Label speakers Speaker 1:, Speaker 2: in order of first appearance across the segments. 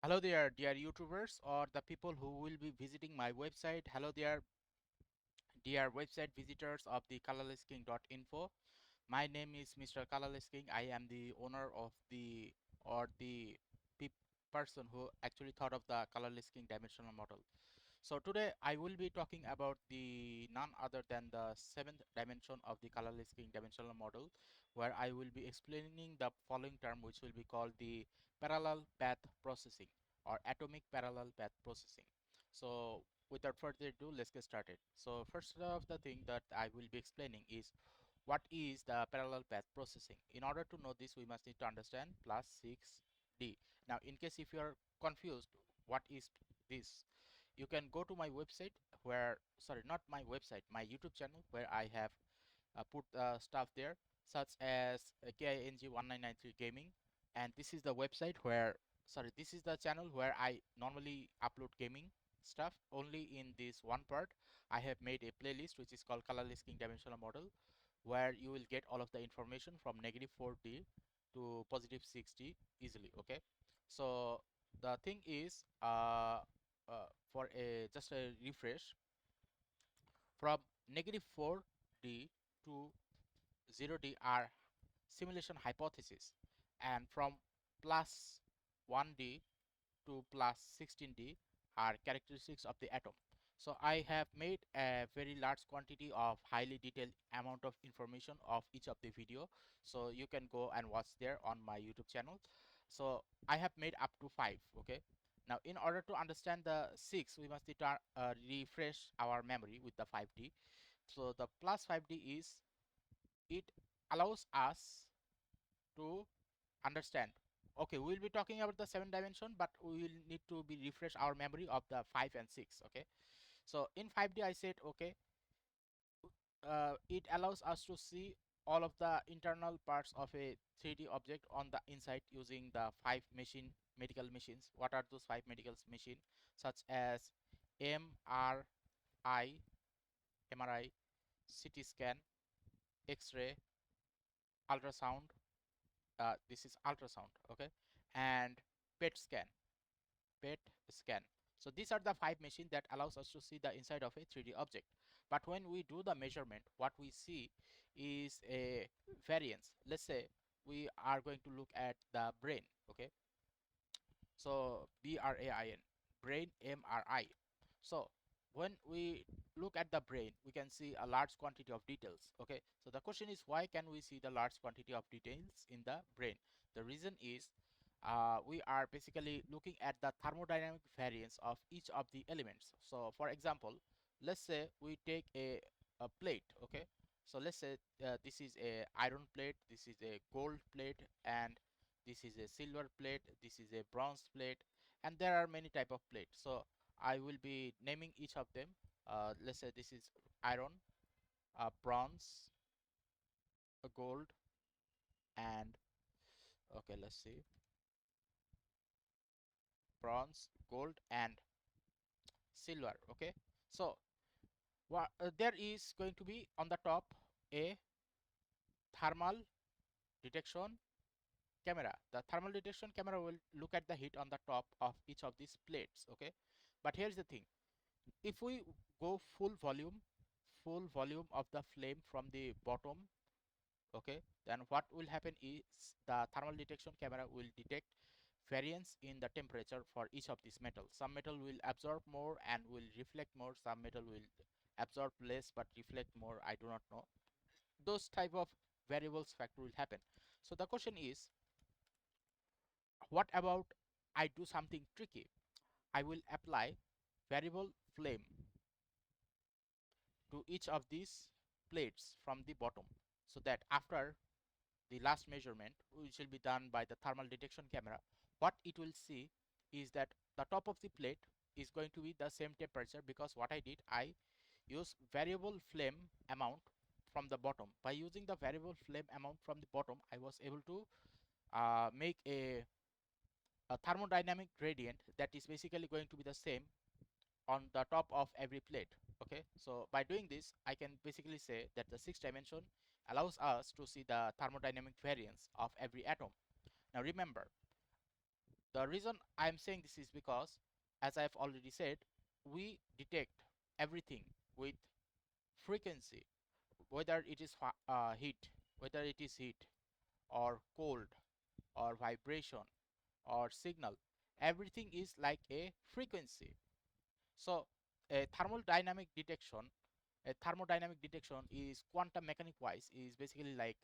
Speaker 1: Hello there, dear YouTubers or the people who will be visiting my website. Hello there, dear website visitors of the colorlessking.info. My name is Mr. Colorless King. I am the owner of the pe person who actually thought of the Colorless King dimensional model. So today I will be talking about the none other than the seventh dimension of the colorless king dimensional model, where I will be explaining the following term, which will be called the parallel path processing or atomic parallel path processing. So without further ado, let's get started. So first of the thing that I will be explaining is what is the parallel path processing. In order to know this, we must need to understand plus 6D. Now in case if you are confused what is this, you can go to my website where, sorry, not my website, my YouTube channel, where I have put stuff there, such as KING1993 Gaming. And this is the website where, sorry, this is the channel where I normally upload gaming stuff. Only in this one part I have made a playlist which is called Colorless King Dimensional Model, where you will get all of the information from negative 4D to positive 6D easily. Okay, so the thing is, for a just a refresh, from negative 4D to 0D are simulation hypothesis, and from plus 1D to plus 16D are characteristics of the atom. So I have made a very large quantity of highly detailed amount of information of each of the video, so you can go and watch there on my YouTube channel. So I have made up to 5. Okay, now in order to understand the 6, we must refresh our memory with the 5D. So the plus 5D is, it allows us to understand. Okay, we will be talking about the 7 dimension, but we will need to be refresh our memory of the 5 and 6. Okay, so in 5D I said, okay, it allows us to see all of the internal parts of a 3D object on the inside using the 5 medical machines. What are those 5 medical machines? Such as MRI, MRI, CT scan, X-ray, ultrasound. This is ultrasound. Okay, and PET scan. PET scan. So these are the 5 machines that allows us to see the inside of a 3D object. But when we do the measurement, what we see is a variance. Let's say we are going to look at the brain. Okay, so BRAIN, brain MRI. So when we look at the brain, we can see a large quantity of details. Okay, so the question is, why can we see the large quantity of details in the brain? The reason is, we are basically looking at the thermodynamic variance of each of the elements. So for example, let's say we take a plate. Okay, so let's say this is a iron plate, this is a gold plate, and this is a silver plate, this is a bronze plate, and there are many type of plates. So I will be naming each of them. Let's say this is iron, bronze, gold, and okay, let's see, bronze, gold, and silver. Okay, so there is going to be on the top a thermal detection camera. The thermal detection camera will look at the heat on the top of each of these plates. Okay, but here's the thing, if we go full volume of the flame from the bottom, okay, then what will happen is the thermal detection camera will detect variance in the temperature for each of these metals. Some metal will absorb more and will reflect more, some metal will absorb less but reflect more, I do not know. Those type of variables factor will happen. So the question is, what about I do something tricky? I will apply variable flame to each of these plates from the bottom, so that after the last measurement, which will be done by the thermal detection camera, what it will see is that the top of the plate is going to be the same temperature, because what I did, I use variable flame amount from the bottom. By using the variable flame amount from the bottom, I was able to make a thermodynamic gradient that is basically going to be the same on the top of every plate. Okay, so by doing this, I can basically say that the sixth dimension allows us to see the thermodynamic variance of every atom. Now remember, The reason I'm saying this is because, as I've already said, we detect everything with frequency, whether it is heat, whether it is heat or cold or vibration or signal. Everything is like a frequency. So a thermodynamic detection, a thermodynamic detection is quantum mechanic wise is basically like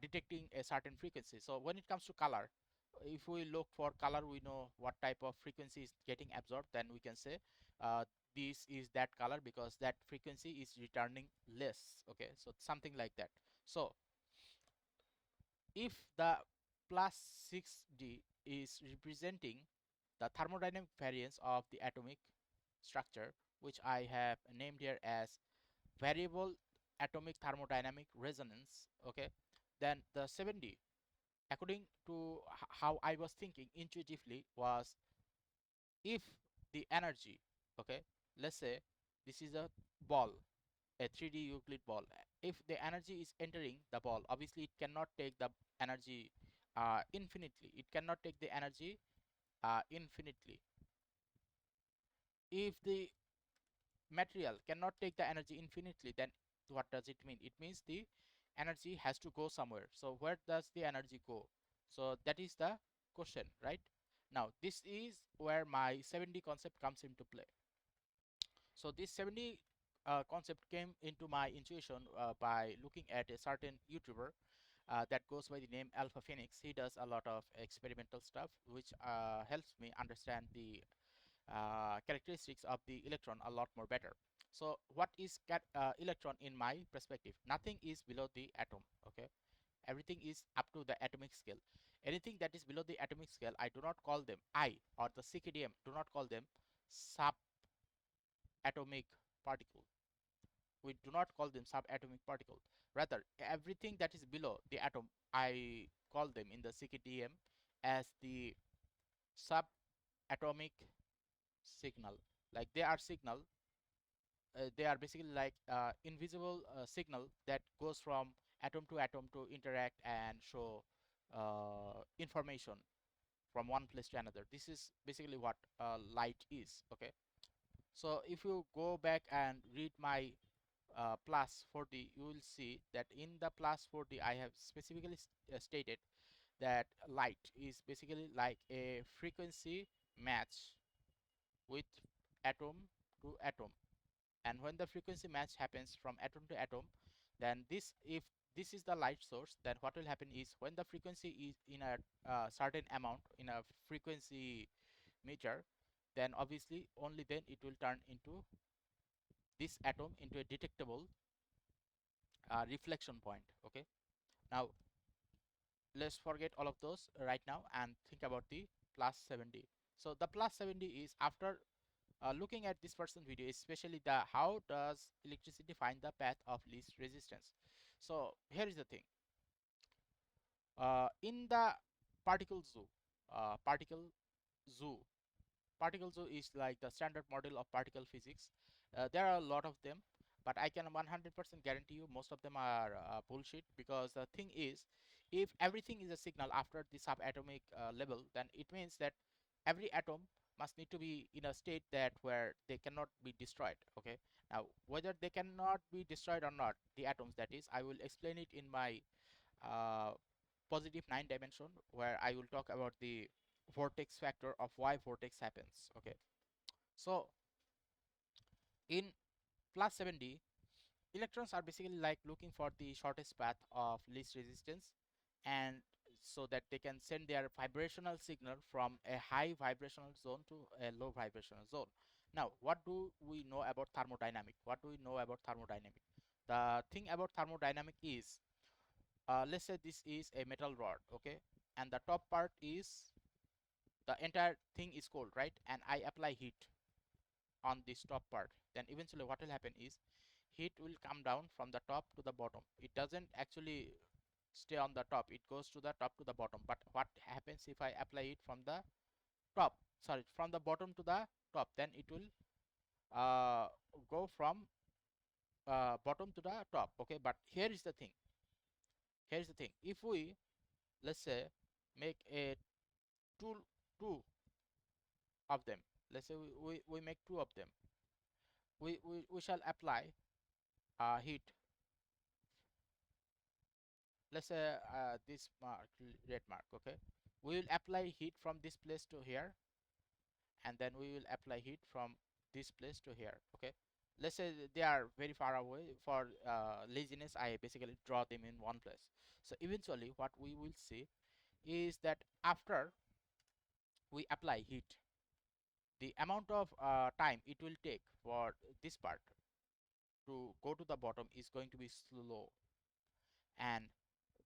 Speaker 1: detecting a certain frequency. So when it comes to color, if we look for color, we know what type of frequency is getting absorbed, then we can say uh, this is that color because that frequency is returning less. Okay, so something like that. So if the plus 6D is representing the thermodynamic variance of the atomic structure, which I have named here as variable atomic thermodynamic resonance, okay, then the 7D, according to how I was thinking intuitively, was if the energy, okay, let's say this is a ball, a 3D Euclid ball. If the energy is entering the ball, obviously it cannot take the energy infinitely. It cannot take the energy infinitely. If the material cannot take the energy infinitely, then what does it mean? It means the energy has to go somewhere. So where does the energy go? So that is the question, right? Now this is where my 7D concept comes into play. So this 7D concept came into my intuition by looking at a certain YouTuber that goes by the name Alpha Phoenix. He does a lot of experimental stuff, which helps me understand the characteristics of the electron a lot more better. So what is electron in my perspective? Nothing is below the atom. Okay, everything is up to the atomic scale. Anything that is below the atomic scale, I do not call them, I or the CKDM do not call them subatomic particle. We do not call them subatomic particle. Rather, everything that is below the atom, I call them in the CKDM as the subatomic signal. Like they are signal, they are basically like invisible signal that goes from atom to interact and show information from one place to another. This is basically what light is. Okay, so if you go back and read my plus 40, you will see that in the plus 40 I have specifically stated that light is basically like a frequency match with atom to atom. And when the frequency match happens from atom to atom, then this, if this is the light source, then what will happen is when the frequency is in a certain amount in a frequency meter, then obviously only then it will turn into this atom into a detectable reflection point. Okay, now let's forget all of those right now and think about the plus 7D. So the plus 7D is after looking at this person's video, especially the how does electricity find the path of least resistance. So here is the thing. In the particle zoo, uh, particle zoo, particle zoo is like the standard model of particle physics. There are a lot of them, but I can 100% guarantee you most of them are bullshit, because the thing is, if everything is a signal after the subatomic level, then it means that every atom must need to be in a state that where they cannot be destroyed. Okay, now whether they cannot be destroyed or not, the atoms, that is, I will explain it in my uh, positive 9 dimension, where I will talk about the vortex factor of why vortex happens. Okay, so in plus 7D, electrons are basically like looking for the shortest path of least resistance, and so that they can send their vibrational signal from a high vibrational zone to a low vibrational zone. Now what do we know about thermodynamic? What do we know about thermodynamic? The thing about thermodynamic is, let's say this is a metal rod, okay, and the top part is, the entire thing is cold, right, and I apply heat on this top part, then eventually what will happen is heat will come down from the top to the bottom. It doesn't actually stay on the top, it goes to the top to the bottom. But what happens if I apply it from the top, sorry, from the bottom to the top, then it will uh, go from bottom to the top. Okay, but here is the thing, if we, let's say, make a 2 two of them. Let's say we make two of them. We shall apply heat. Let's say this mark, red mark. Okay, we will apply heat from this place to here, and then we will apply heat from this place to here. Okay, let's say they are very far away. For laziness, I basically draw them in one place. So eventually what we will see is that after we apply heat, the amount of time it will take for this part to go to the bottom is going to be slow, and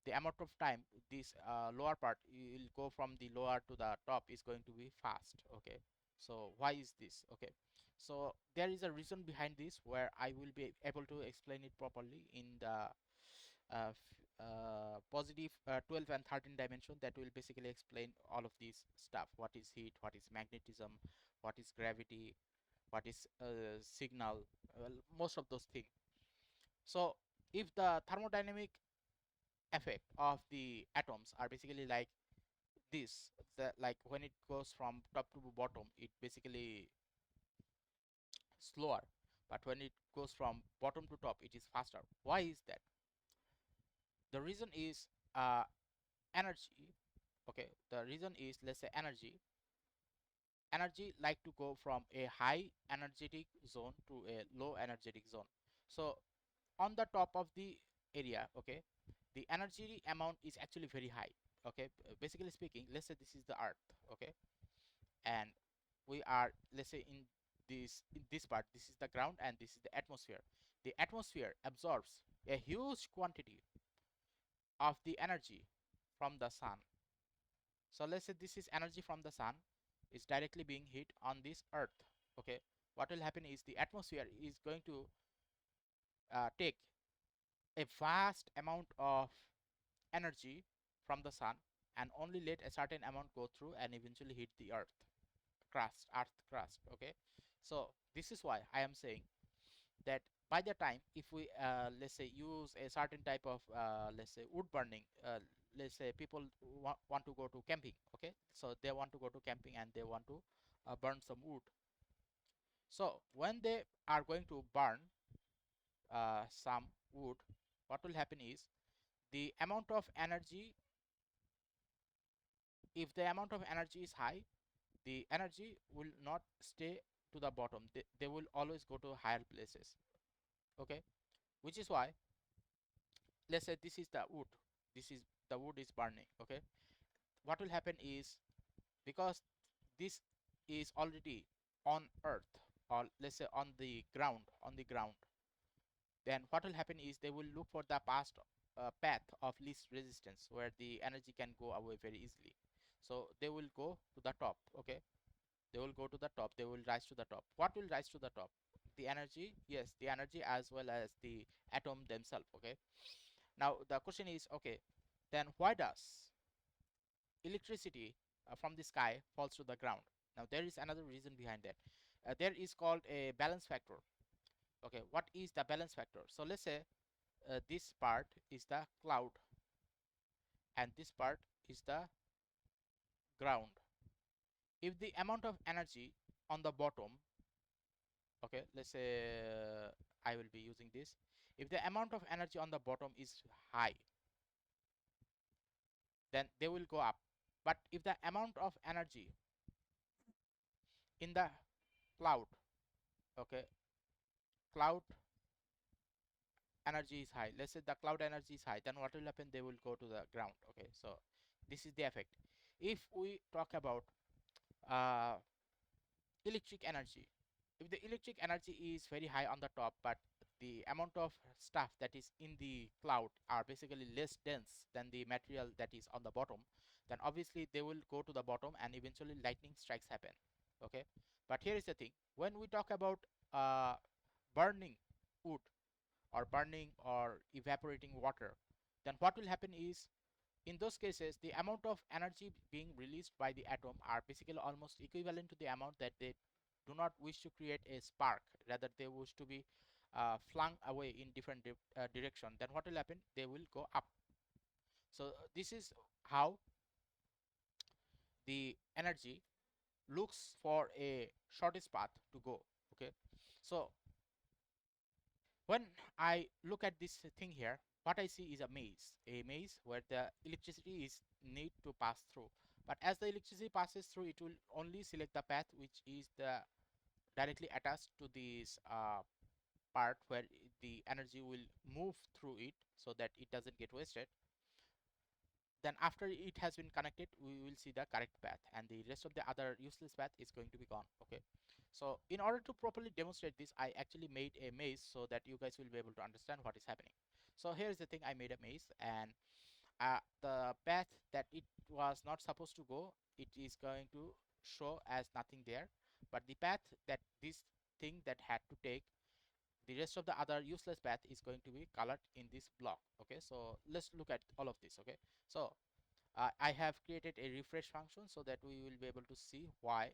Speaker 1: the amount of time this lower part will go from the lower to the top is going to be fast. Okay, so why is this? Okay, so there is a reason behind this where I will be able to explain it properly in the positive 12 and 13 dimension, that will basically explain all of this stuff: what is heat, what is magnetism, what is gravity, what is signal, well, most of those things. So if the thermodynamic effect of the atoms are basically like this, like when it goes from top to bottom it basically slower, but when it goes from bottom to top it is faster. Why is that? The reason is energy. Okay, the reason is, let's say, energy like to go from a high energetic zone to a low energetic zone. So on the top of the area, okay, the energy amount is actually very high. Okay, basically speaking, let's say this is the earth. Okay, and we are, let's say, in this part, this is the ground and this is the atmosphere. The atmosphere absorbs a huge quantity of the energy from the sun. So let's say this is energy from the sun is directly being hit on this earth. Okay, what will happen is the atmosphere is going to take a vast amount of energy from the sun and only let a certain amount go through and eventually hit the earth crust. Okay, so this is why I am saying that by the time, if we let's say use a certain type of let's say wood burning, let's say people want to go to camping. Okay, so they want to go to camping and they want to burn some wood. So when they are going to burn some wood, what will happen is the amount of energy, if the amount of energy is high, the energy will not stay to the bottom. They will always go to higher places. Okay, which is why, let's say this is the wood, this is the wood is burning. Okay, what will happen is, because this is already on earth, or let's say on the ground, then what will happen is they will look for the past path of least resistance where the energy can go away very easily. So they will go to the top. Okay, they will go to the top, they will rise to the top. What will rise to the top? The energy, yes, the energy as well as the atom themselves. Okay, now the question is, okay, then why does electricity from the sky falls to the ground? Now there is another reason behind that. There is called a balance factor. Okay, what is the balance factor? So let's say this part is the cloud and this part is the ground. If the amount of energy on the bottom, okay, let's say I will be using this, if the amount of energy on the bottom is high, then they will go up. But if the amount of energy in the cloud, okay, cloud energy is high, let's say the cloud energy is high, then what will happen? They will go to the ground. Okay, so this is the effect. If we talk about uh, electric energy, if the electric energy is very high on the top, but the amount of stuff that is in the cloud are basically less dense than the material that is on the bottom, then obviously they will go to the bottom and eventually lightning strikes happen. Okay, but here is the thing: when we talk about uh, burning wood or burning or evaporating water, then what will happen is, in those cases the amount of energy being released by the atom are basically almost equivalent to the amount that they do not wish to create a spark, rather they wish to be flung away in different direction. Then what will happen? They will go up. So this is how the energy looks for a shortest path to go. Okay, so when I look at this thing here, what I see is a maze where the electricity is need to pass through. But as the electricity passes through, it will only select the path which is the directly attached to this part where the energy will move through it, so that it doesn't get wasted. Then after it has been connected, we will see the correct path, and the rest of the other useless path is going to be gone. Okay, so in order to properly demonstrate this, I actually made a maze so that you guys will be able to understand what is happening. So here's the thing, I made a maze, and the path that it was not supposed to go, it is going to show as nothing there, but the path that this thing that had to take, the rest of the other useless path is going to be colored in this block. Okay, so let's look at all of this. Okay, so I have created a refresh function so that we will be able to see why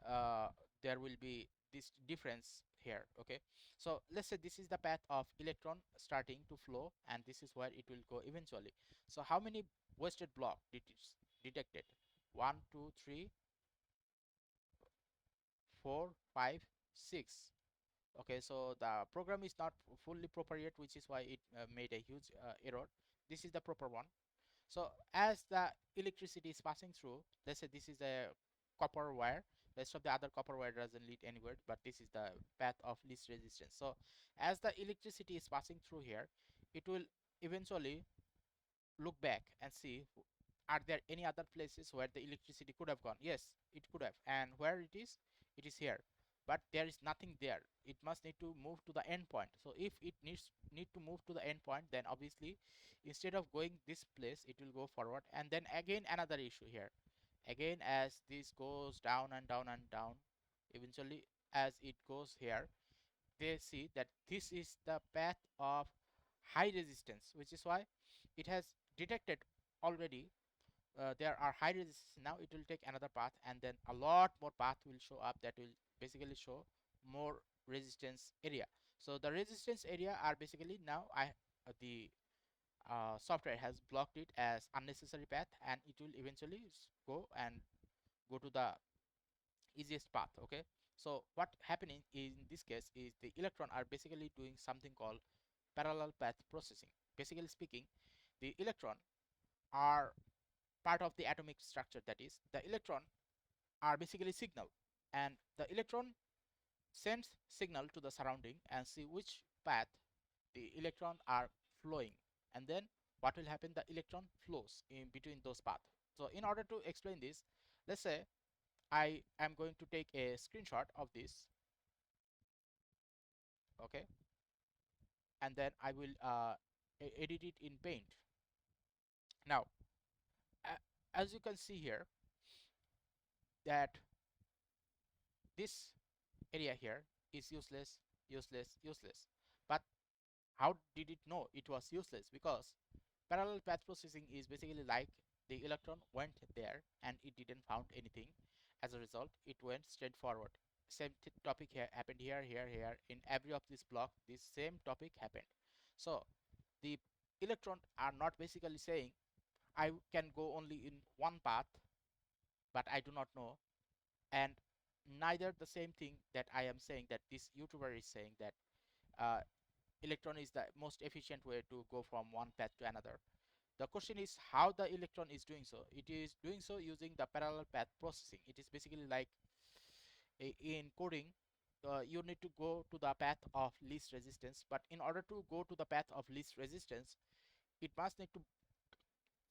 Speaker 1: uh, there will be this difference here. Okay, so let's say this is the path of electron starting to flow, and this is where it will go eventually. So how many wasted block did it detected? 1 2 3 4 5 6. Okay, so the program is not fully proper yet, which is why it made a huge error. This is the proper one. So as the electricity is passing through, let's say this is a copper wire, rest of the other copper wire doesn't lead anywhere, but this is the path of least resistance. So as the electricity is passing through here, it will eventually look back and see are there any other places where the electricity could have gone. Yes, it could have, and where it is here, but there is nothing there. It must need to move to the end point. So if it need to move to the end point, then obviously instead of going this place, it will go forward. And then again another issue here, again as this goes down and down and down, eventually as it goes here, they see that this is the path of high resistance, which is why it has detected already there are high resistance. Now it will take another path, and then a lot more path will show up that will basically show more resistance area. So the resistance area are basically now the software has blocked it as unnecessary path, and it will eventually go and go to the easiest path. Okay, so what happening in this case is the electron are basically doing something called parallel path processing. Basically speaking, the electron are part of the atomic structure, that is the electron are basically signal, and the electron sends signal to the surrounding and see which path the electron are flowing, and then what will happen, the electron flows in between those paths. So in order to explain this, let's say I am going to take a screenshot of this. Okay, and then I will edit it in paint. Now as you can see here, that this area here is useless, useless, useless. But how did it know it was useless? Because parallel path processing is basically like the electron went there and it didn't found anything. As a result, it went straight forward. Same topic here happened here, here, here. In every of this block, this same topic happened. So the electron are not basically saying I can go only in one path, but I do not know. And neither the same thing that I am saying, that this YouTuber is saying, that uh, electron is the most efficient way to go from one path to another. The question is how the electron is doing so. It is doing so using the parallel path processing. It is basically like in coding, you need to go to the path of least resistance, but in order to go to the path of least resistance, it must need to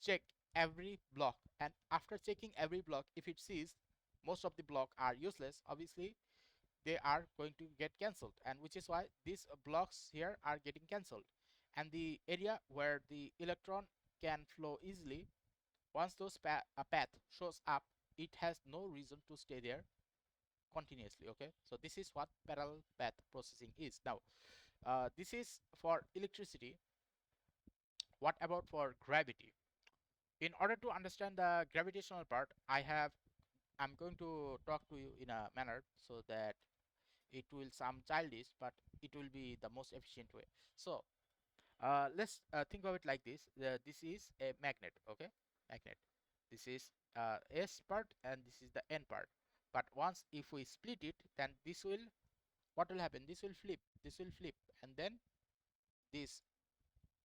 Speaker 1: check every block, and after checking every block, if it sees most of the block are useless, obviously they are going to get cancelled, and which is why these blocks here are getting cancelled. And the area where the electron can flow easily, once those a path shows up, it has no reason to stay there continuously. Okay, so this is what parallel path processing is. Now this is for electricity. What about for gravity? In order to understand the gravitational part, I'm going to talk to you in a manner so that it will sound childish, but it will be the most efficient way. So let's think of it like this. This is a magnet. Okay, magnet. This is S part and this is the N part. But once if we split it, then this will, what will happen? This will flip, this will flip, and then this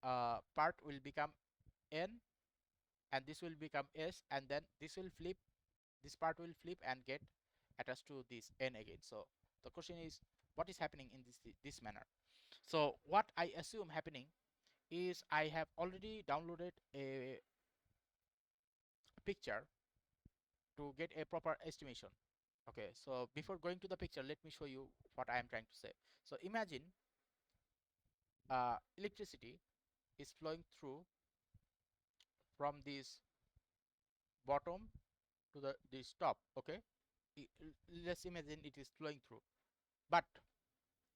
Speaker 1: part will become N, and this will become S, and then this will flip, this part will flip and get attached to this N again. So the question is, what is happening in this manner? So what I assume happening is I have already downloaded a picture to get a proper estimation. Okay, so before going to the picture, let me show you what I am trying to say. So imagine electricity is flowing through from this bottom to this top. Okay, let's imagine it is flowing through, but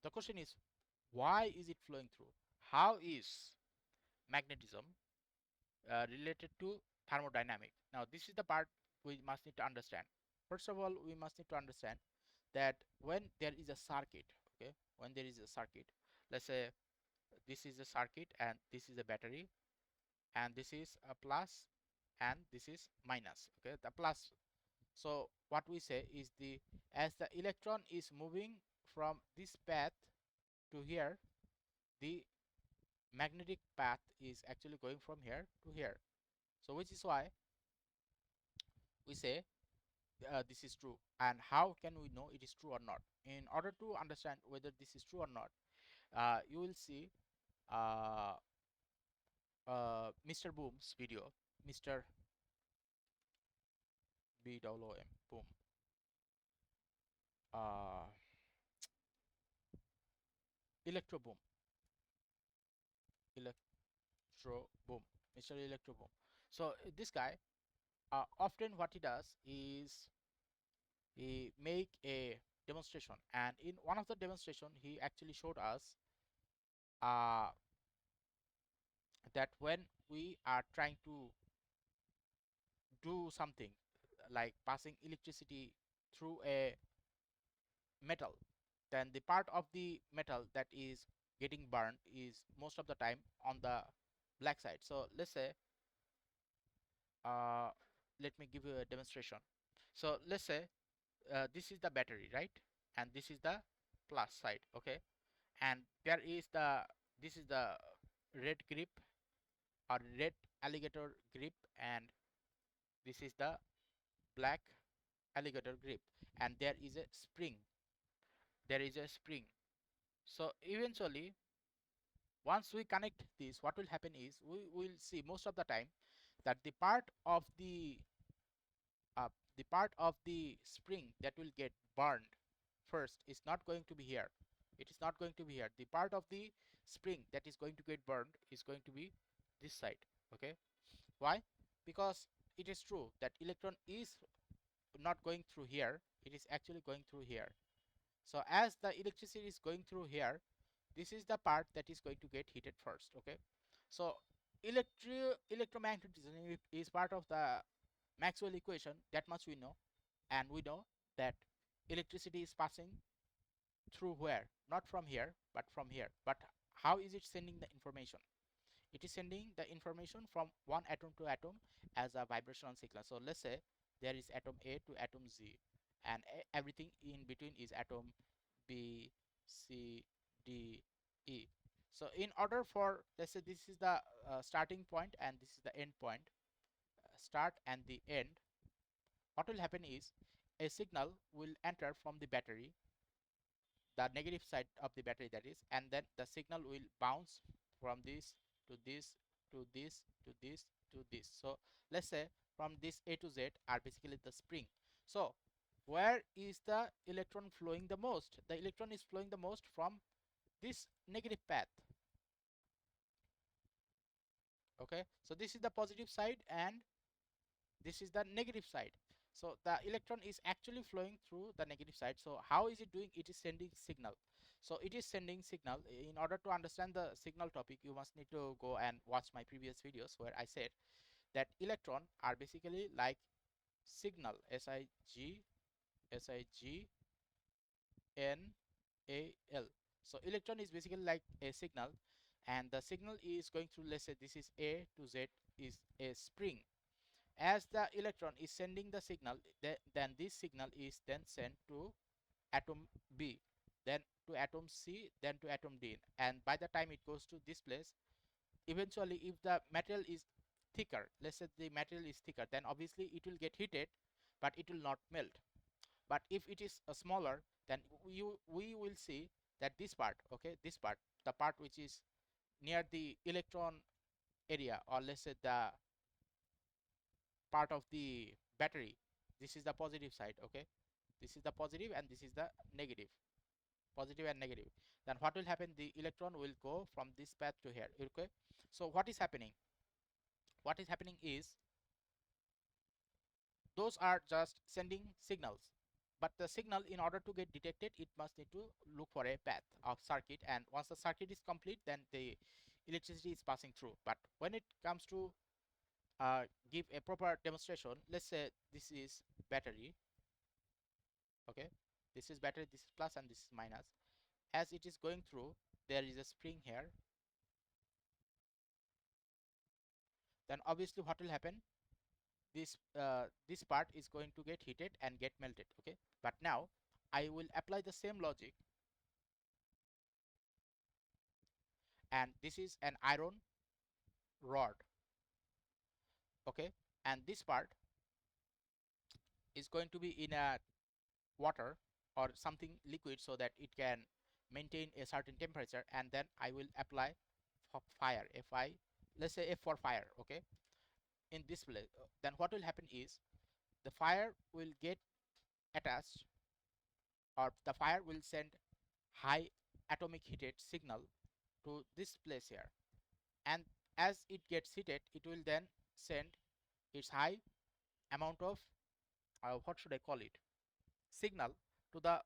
Speaker 1: the question is, why is it flowing through? How is magnetism related to thermodynamic? Now this is the part we must need to understand. First of all, we must need to understand that when there is a circuit, okay, when there is a circuit, let's say this is a circuit and this is a battery, and this is a plus and this is minus. Okay, the plus. So what we say is, the as the electron is moving from this path to here, the magnetic path is actually going from here to here. So which is why we say this is true. And how can we know it is true or not? In order to understand whether this is true or not, you will see uh, Mr. Boom's video, Mr. BOOM, Boom, uh, Electro Boom, Electro Boom, Mr. Electro Boom. So this guy, often what he does is he make a demonstration, and in one of the demonstration he actually showed us uh, that when we are trying to do something like passing electricity through a metal, then the part of the metal that is getting burned is most of the time on the black side. So let's say uh, let me give you a demonstration. So let's say this is the battery, right? And this is the plus side. Okay, and there is the, this is the red grip or red alligator grip, and this is the black alligator grip, and there is a spring, there is a spring. So eventually once we connect this, what will happen is we will see most of the time that uh, the part of the spring that will get burned first is not going to be here. It is not going to be here. The part of the spring that is going to get burned is going to be this side. Okay, why? Because it is true that electron is not going through here, it is actually going through here. So as the electricity is going through here, this is the part that is going to get heated first. Okay, so electromagnetism is part of the Maxwell equation, that much we know. And we know that electricity is passing through where? Not from here, but from here. But how is it sending the information? It is sending the information from one atom to atom as a vibrational signal. So let's say there is atom A to atom Z, and everything in between is atom B, C, D, E. So in order for, let's say this is the starting point and this is the end point, start and the end, what will happen is a signal will enter from the battery, the negative side of the battery that is, and then the signal will bounce from this to this to this to this to this. So let's say from this A to Z are basically the spring. So where is the electron flowing the most? The electron is flowing the most from this negative path. Okay, so this is the positive side and this is the negative side. So the electron is actually flowing through the negative side. So how is it doing? It is sending signal. So it is sending signal. In order to understand the signal topic, you must need to go and watch my previous videos where I said that electron are basically like signal, SIGNAL. So electron is basically like a signal, and the signal is going through, let's say this is A to Z is a spring, As the electron is sending the signal, then this signal is then sent to atom B, then to atom C, then to atom D. And by the time it goes to this place, eventually if the material is thicker, let's say the material is thicker, then obviously it will get heated, but it will not melt. But if it is smaller, then we will see that this part, okay, this part, the part which is near the electron area, or let's say the part of the battery, this is the positive side, okay, this is the positive and this is the negative, positive and negative. Then what will happen, the electron will go from this path to here, okay. So what is happening is those are just sending signals, but the signal, in order to get detected, it must need to look for a path of circuit, and once the circuit is complete, then the electricity is passing through. But when it comes to give a proper demonstration, let's say this is battery, okay, this is battery, this is plus and this is minus. As it is going through, there is a spring here, then obviously what will happen, this part is going to get heated and get melted, okay. But now I will apply the same logic, and this is an iron rod, okay, and this part is going to be in a water or something liquid so that it can maintain a certain temperature, and then I will apply fire, Fi, let's say F for fire, okay, in this place. Then what will happen is the fire will get attached, or the fire will send high atomic heated signal to this place here, and as it gets heated, it will then send its high amount of what should I call it, signal, to the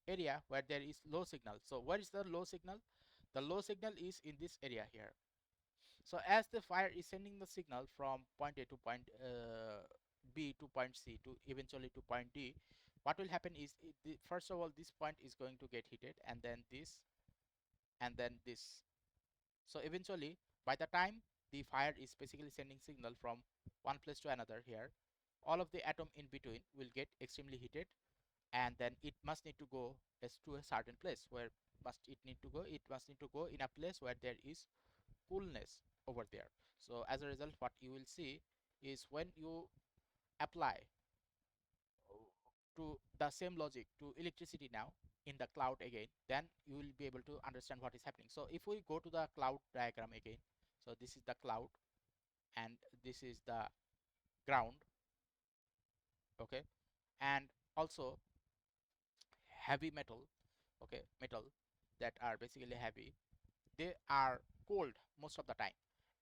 Speaker 1: area where there is low signal. So where is the low signal? The low signal is in this area here. So as the fire is sending the signal from point A to point B to point C to eventually to point D, what will happen is first of all this point is going to get heated, and then this, and then this. So eventually, by the time the fire is basically sending signal from one place to another here, all of the atom in between will get extremely heated, and then it must need to go as to a certain place. Where must it need to go? It must need to go in a place where there is coolness over there. So as a result, what you will see is when you apply to the same logic to electricity now in the cloud again, then you will be able to understand what is happening. So if we go to the cloud diagram again, so this is the cloud and this is the ground, okay, and also heavy metal, okay, metal that are basically heavy, they are cold most of the time,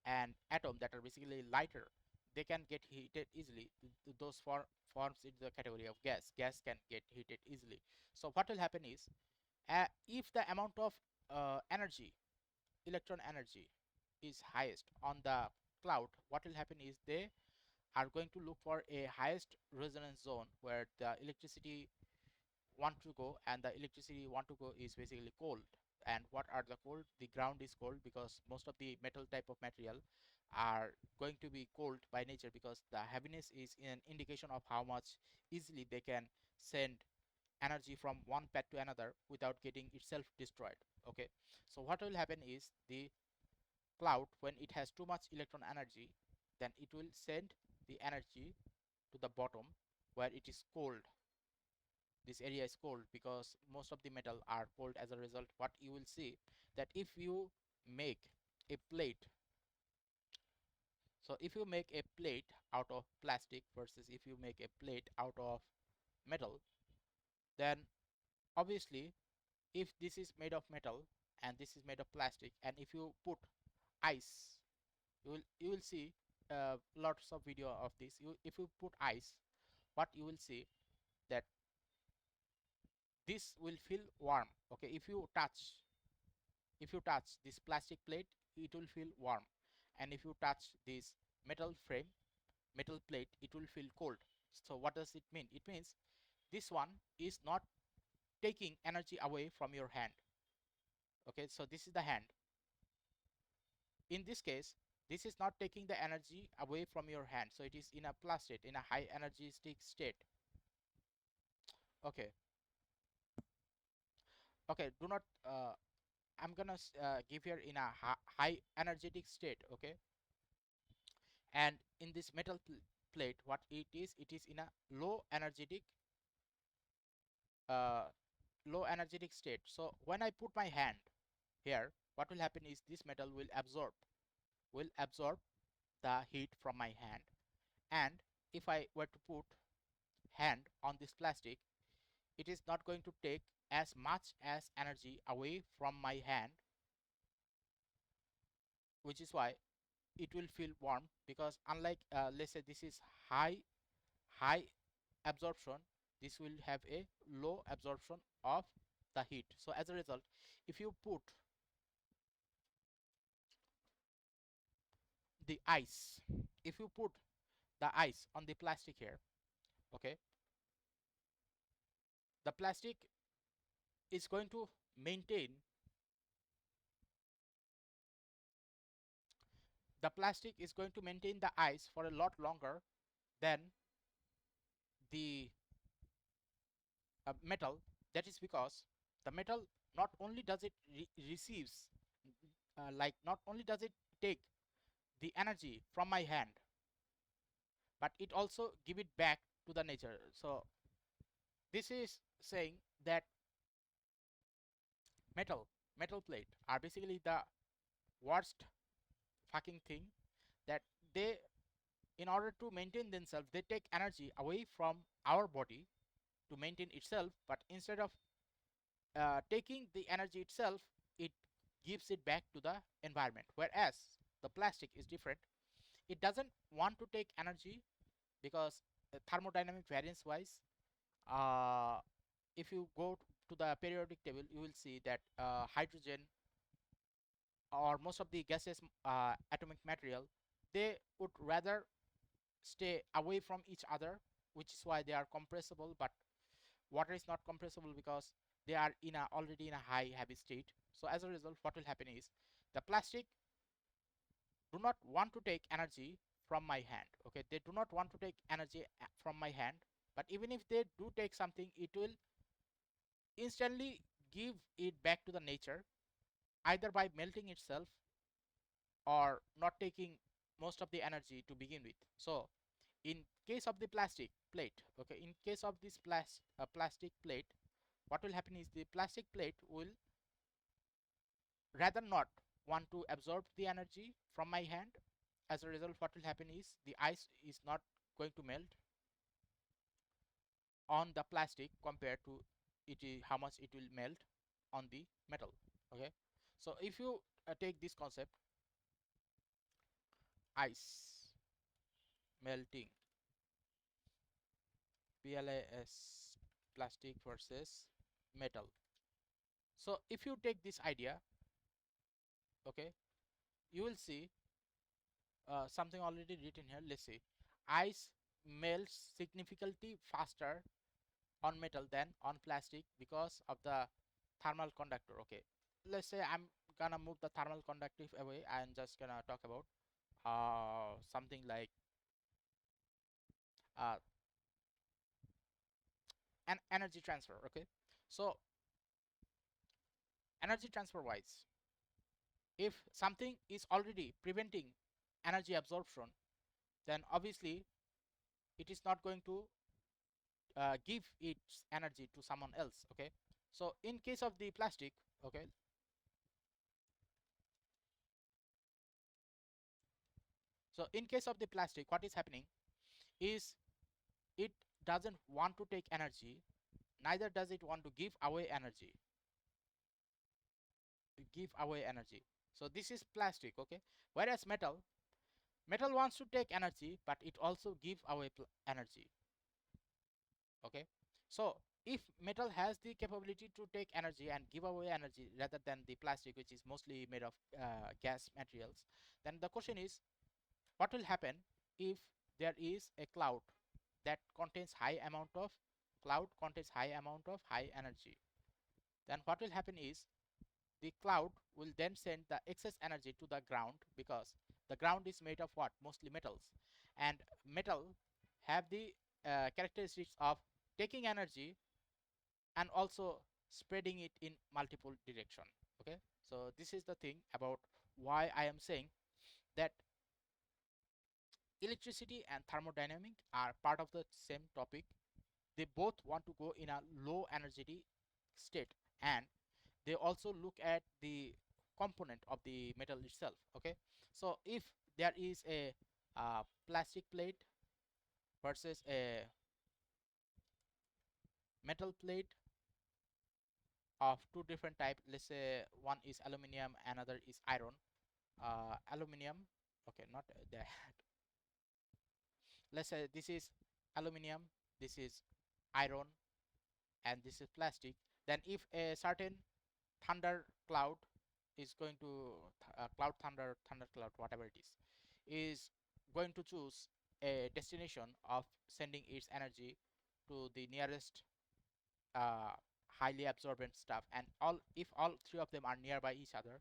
Speaker 1: and atom that are basically lighter, they can get heated easily. Those forms into the category of gas can get heated easily. So what will happen is, if the amount of energy, electron energy, is highest on the cloud, what will happen is they are going to look for a highest resonance zone where the electricity want to go, and the electricity want to go is basically cold. And what are the cold? The ground is cold because most of the metal type of material are going to be cold by nature, because the heaviness is an indication of how much easily they can send energy from one pad to another without getting itself destroyed, okay. So what will happen is the cloud, when it has too much electron energy, then it will send the energy to the bottom where it is cold. This area is cold because most of the metal are cold. As a result, what you will see, that if you make a plate, so if you make a plate out of plastic versus if you make a plate out of metal, then obviously if this is made of metal and this is made of plastic, and if you put ice, you will see lots of video of this. If you put ice, what you will see, that this will feel warm, okay. If you touch this plastic plate, it will feel warm, and if you touch this metal frame, metal plate, it will feel cold. So what does it mean? It means this one is not taking energy away from your hand, okay. So this is the hand. In this case, This is not taking the energy away from your hand, so it is in a plus state, in a high energetic state. Okay, okay, do not I'm gonna give here in a high energetic state. Okay, and in this metal plate, what it is in a low energetic uh, low energetic state. So when I put my hand here, what will happen is this metal will absorb the heat from my hand. And if I were to put hand on this plastic, it is not going to take as much as energy away from my hand, which is why it will feel warm, because unlike let's say this is high absorption, this will have a low absorption of the heat. So as a result, if you put the ice if you put the ice on the plastic here, okay, the plastic is going to maintain the ice for a lot longer than the metal. That is because the metal not only does it receives like not only does it take the energy from my hand, but it also give it back to the nature. So this is saying that metal metal plate are basically the worst fucking thing, that they, in order to maintain themselves, they take energy away from our body to maintain itself, but instead of taking the energy itself, it gives it back to the environment. Whereas the plastic is different, it doesn't want to take energy, because thermodynamic variance wise, uh, if you go to the periodic table, you will see that hydrogen or most of the gaseous atomic material, they would rather stay away from each other, which is why they are compressible. But water is not compressible because they are in a already in a high heavy state. So as a result, what will happen is the plastic do not want to take energy from my hand. Okay, they do not want to take energy from my hand, but even if they do take something, it will instantly give it back to the nature, either by melting itself or not taking most of the energy to begin with. So in case of the plastic plate, okay, in case of this plastic plate, what will happen is the plastic plate will rather not want to absorb the energy from my hand. As a result, what will happen is the ice is not going to melt on the plastic compared to how much it will melt on the metal. Okay, so if you take this concept, ice melting, PLAS, plastic versus metal. So if you take this idea, okay, you will see something already written here. Let's see, ice melts significantly faster on metal than on plastic because of the thermal conductor. Okay, let's say I'm gonna move the thermal conductive away and just gonna talk about something like uh, an energy transfer. Okay, so energy transfer wise, if something is already preventing energy absorption, then obviously it is not going to give its energy to someone else. Okay, so in case of the plastic, okay, so in case of the plastic, what is happening is it doesn't want to take energy, neither does it want to give away energy. So this is plastic. Okay, whereas metal wants to take energy, but it also give away energy. Okay, so if metal has the capability to take energy and give away energy rather than the plastic, which is mostly made of gas materials, then the question is, what will happen if there is a that contains high amount of high energy? Then what will happen is the cloud will then send the excess energy to the ground, because The ground is made of what? Mostly metals. And metal have the characteristics of taking energy and also spreading it in multiple direction. Okay, so this is the thing about why I am saying that electricity and thermodynamic are part of the same topic. They both want to go in a low energy state, and they also look at the component of the metal itself. Okay, so if there is a plastic plate versus a metal plate of two different types, let's say one is aluminum, another is iron. Aluminum, okay, not that. Let's say this is aluminum, this is iron, and this is plastic. Then if a certain thunder cloud is going to cloud thunder cloud, whatever it is going to choose a destination of sending its energy to the nearest uh, highly absorbent stuff, and all if all three of them are nearby each other,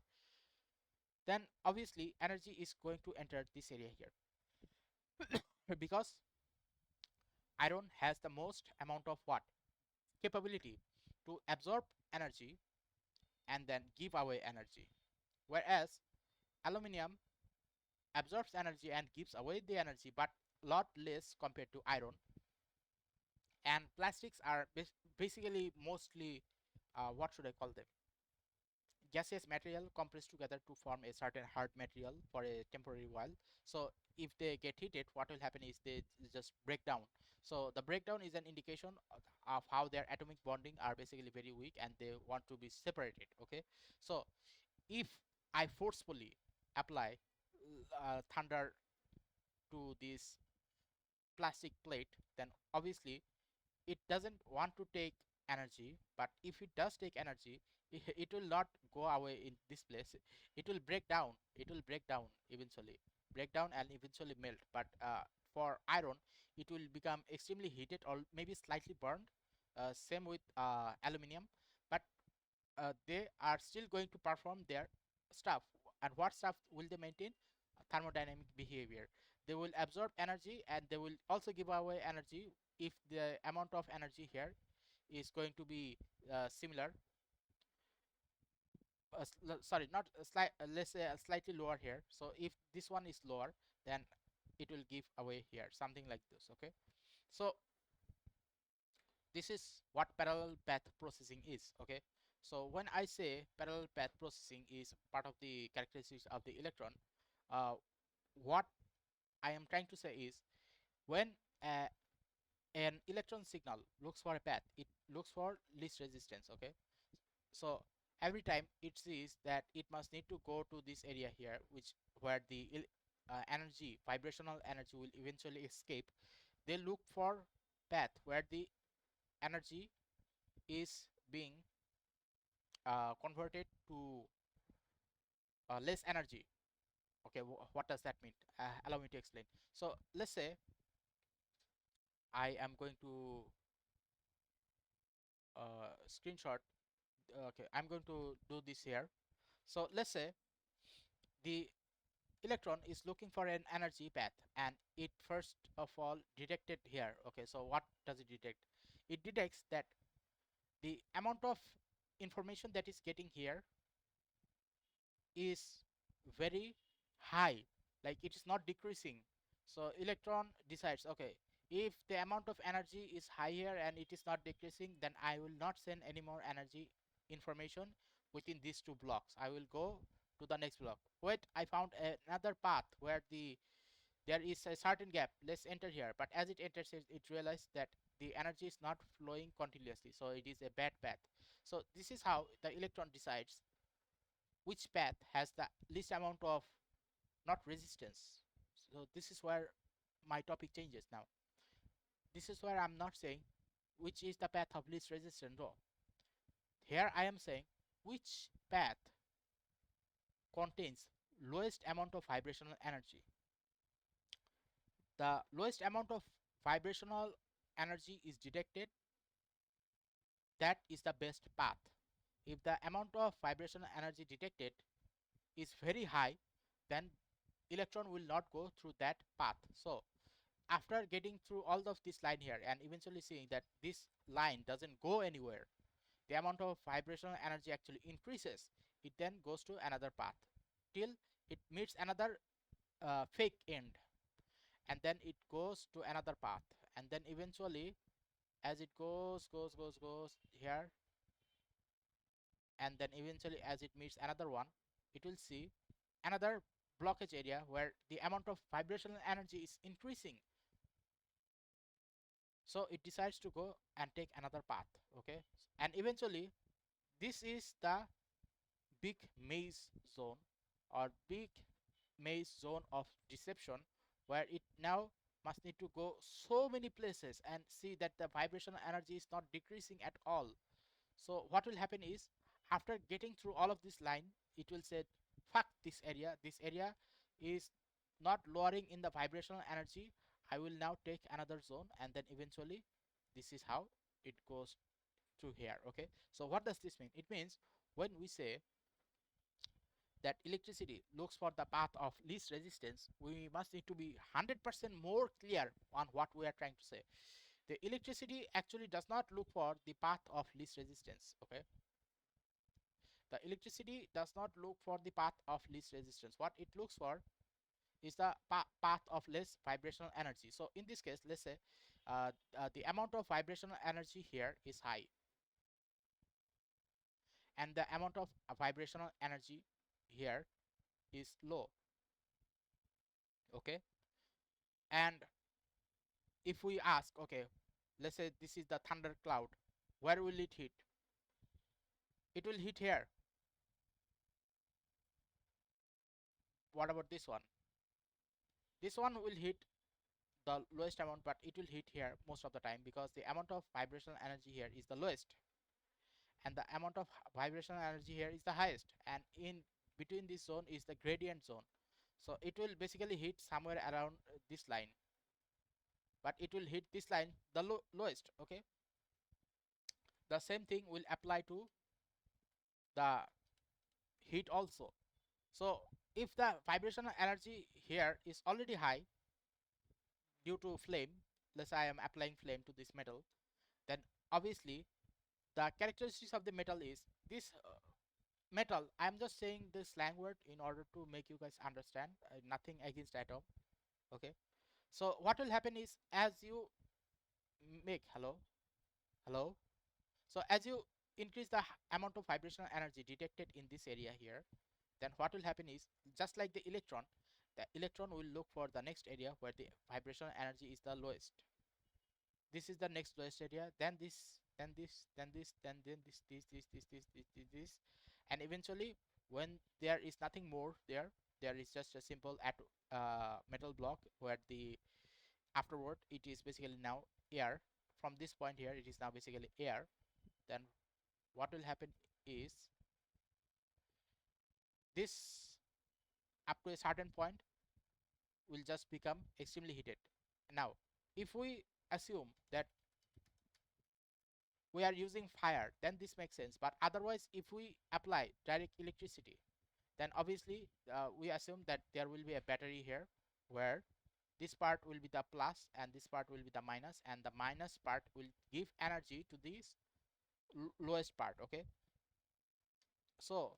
Speaker 1: then obviously energy is going to enter this area here. Because iron has the most amount of what? Capability to absorb energy and then give away energy. Whereas aluminum absorbs energy and gives away the energy, but lot less compared to iron. And plastics are basically mostly, what should I call them? Gaseous material compressed together to form a certain hard material for a temporary while. So if they get heated, what will happen is they just break down. So the breakdown is an indication of how their atomic bonding are basically very weak and they want to be separated. Okay, so if I forcefully apply thunder to this plastic plate, then obviously it doesn't want to take energy, but if it does take energy, it will not go away in this place. It will break down, eventually break down and eventually melt. But for iron, it will become extremely heated or maybe slightly burned. Same with aluminum, but they are still going to perform their stuff. And what stuff will they maintain? Thermodynamic behavior. They will absorb energy and they will also give away energy if the amount of energy here is going to be similar. Sorry, not a slight, let's say slightly lower here. So if this one is lower, then it will give away here, something like this. Okay, so this is what parallel path processing is. Okay, so when I say parallel path processing is part of the characteristics of the electron, uh, what I am trying to say is when uh, an electron signal looks for a path, it looks for least resistance. Okay, so every time it sees that it must need to go to this area here, which where the energy, vibrational energy, will eventually escape, they look for path where the energy is being converted to less energy. Okay, what does that mean? Allow me to explain. So let's say I am going to screenshot. Okay, I'm going to do this here. So let's say the electron is looking for an energy path and it first of all detected here. Okay, so what does it detect? It detects that the amount of information that is getting here is very high, like it is not decreasing. So electron decides, okay, if the amount of energy is higher and it is not decreasing, then I will not send any more energy information within these two blocks. I will go to the next block. Wait, I found another path where there is a certain gap. Let's enter here. But as it enters, it realized that the energy is not flowing continuously, so it is a bad path. So this is how the electron decides which path has the least amount of not resistance. So this is where my topic changes now. This is where I'm not saying which is the path of least resistance. No. Here I am saying which path contains lowest amount of vibrational energy. The lowest amount of vibrational energy is detected, that is the best path. If the amount of vibrational energy detected is very high, then electron will not go through that path. So after getting through all of this line here and eventually seeing that this line doesn't go anywhere, the amount of vibrational energy actually increases. It then goes to another path till it meets another fake end, and then it goes to another path, and then eventually as it goes here, and then eventually as it meets another one, it will see another blockage area where the amount of vibrational energy is increasing. So it decides to go and take another path. Okay, and eventually this is the big maze zone, or big maze zone of deception, where it now must need to go so many places and see that the vibrational energy is not decreasing at all. So what will happen is, after getting through all of this line, it will say, fuck this area, this area is not lowering in the vibrational energy, I will now take another zone, and then eventually this is how it goes to here. Okay, so what does this mean? It means when we say that electricity looks for the path of least resistance, we must need to be 100% more clear on what we are trying to say. The electricity actually does not look for the path of least resistance. Okay, the electricity does not look for the path of least resistance. What it looks for is the path of less vibrational energy. So in this case, let's say the amount of vibrational energy here is high, and the amount of vibrational energy here is low. Okay, and if we ask, okay, let's say this is the thunder cloud, where will it hit? It will hit here. What about this one? This one will hit the lowest amount, but it will hit here most of the time because the amount of vibrational energy here is the lowest, and the amount of vibrational energy here is the highest, and in between this zone is the gradient zone. So it will basically hit somewhere around this line, but it will hit this line the lowest. Okay, the same thing will apply to the heat also. So if the vibrational energy here is already high due to flame, let's say I am applying flame to this metal, then obviously the characteristics of the metal is this metal, I'm just saying the slang word in order to make you guys understand, nothing against atom. Okay, so what will happen is, as you make hello, so as you increase the amount of vibrational energy detected in this area here, then what will happen is, just like the electron will look for the next area where the vibrational energy is the lowest. This is the next lowest area, then this, then this, then this, then this, and eventually when there is nothing more there, there is just a simple metal block where the afterward it is basically now air. From this point here it is now basically air. Then what will happen is, this up to a certain point will just become extremely heated. Now if we assume that we are using fire, then this makes sense, but otherwise if we apply direct electricity, then obviously we assume that there will be a battery here, where this part will be the plus and this part will be the minus, and the minus part will give energy to this lowest part. Okay, so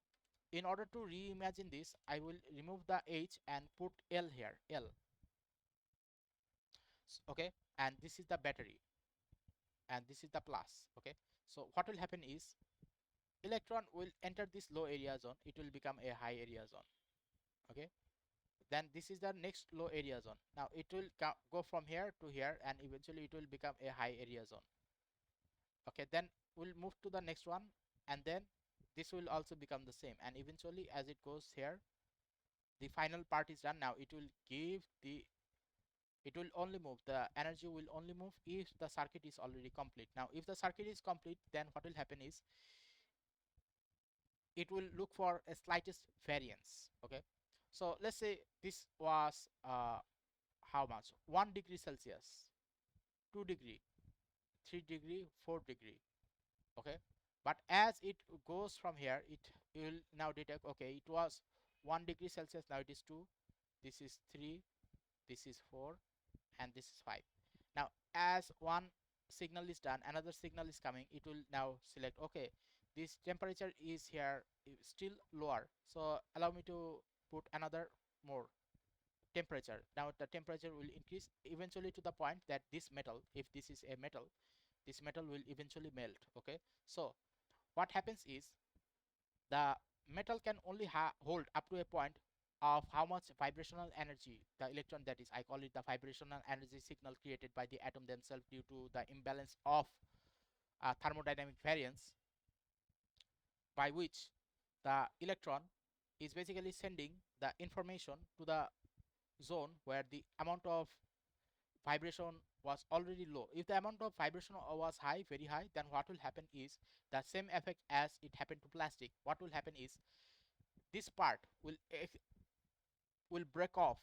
Speaker 1: in order to reimagine this, I will remove the H and put L here, L. Okay, and this is the battery and this is the plus. Okay, so what will happen is, electron will enter this low area zone, it will become a high area zone. Okay, then this is the next low area zone. Now it will go from here to here, and eventually it will become a high area zone. Okay, then we'll move to the next one, and then this will also become the same, and eventually as it goes here, the final part is done. Now it will give the, it will only move, the energy will only move if the circuit is already complete. Now if the circuit is complete, then what will happen is, it will look for a slightest variance. Okay, so let's say this was how much, 1 degree Celsius, 2 degree, 3 degree, 4 degree. Okay, but as it goes from here, it will now detect, okay, it was 1 degree Celsius, now it is 2, this is 3, this is 4, and this is 5. Now as one signal is done, another signal is coming. It will now select, okay, this temperature is here still lower, so allow me to put another more temperature. Now the temperature will increase eventually to the point that this metal, if this is a metal, this metal will eventually melt. Okay, so what happens is the metal can only hold up to a point of how much vibrational energy the electron, that is, I call it the vibrational energy signal created by the atom themselves due to the imbalance of thermodynamic variance, by which the electron is basically sending the information to the zone where the amount of vibration was already low. If the amount of vibration was high, very high, then what will happen is the same effect as it happened to plastic. What will happen is this part will break off.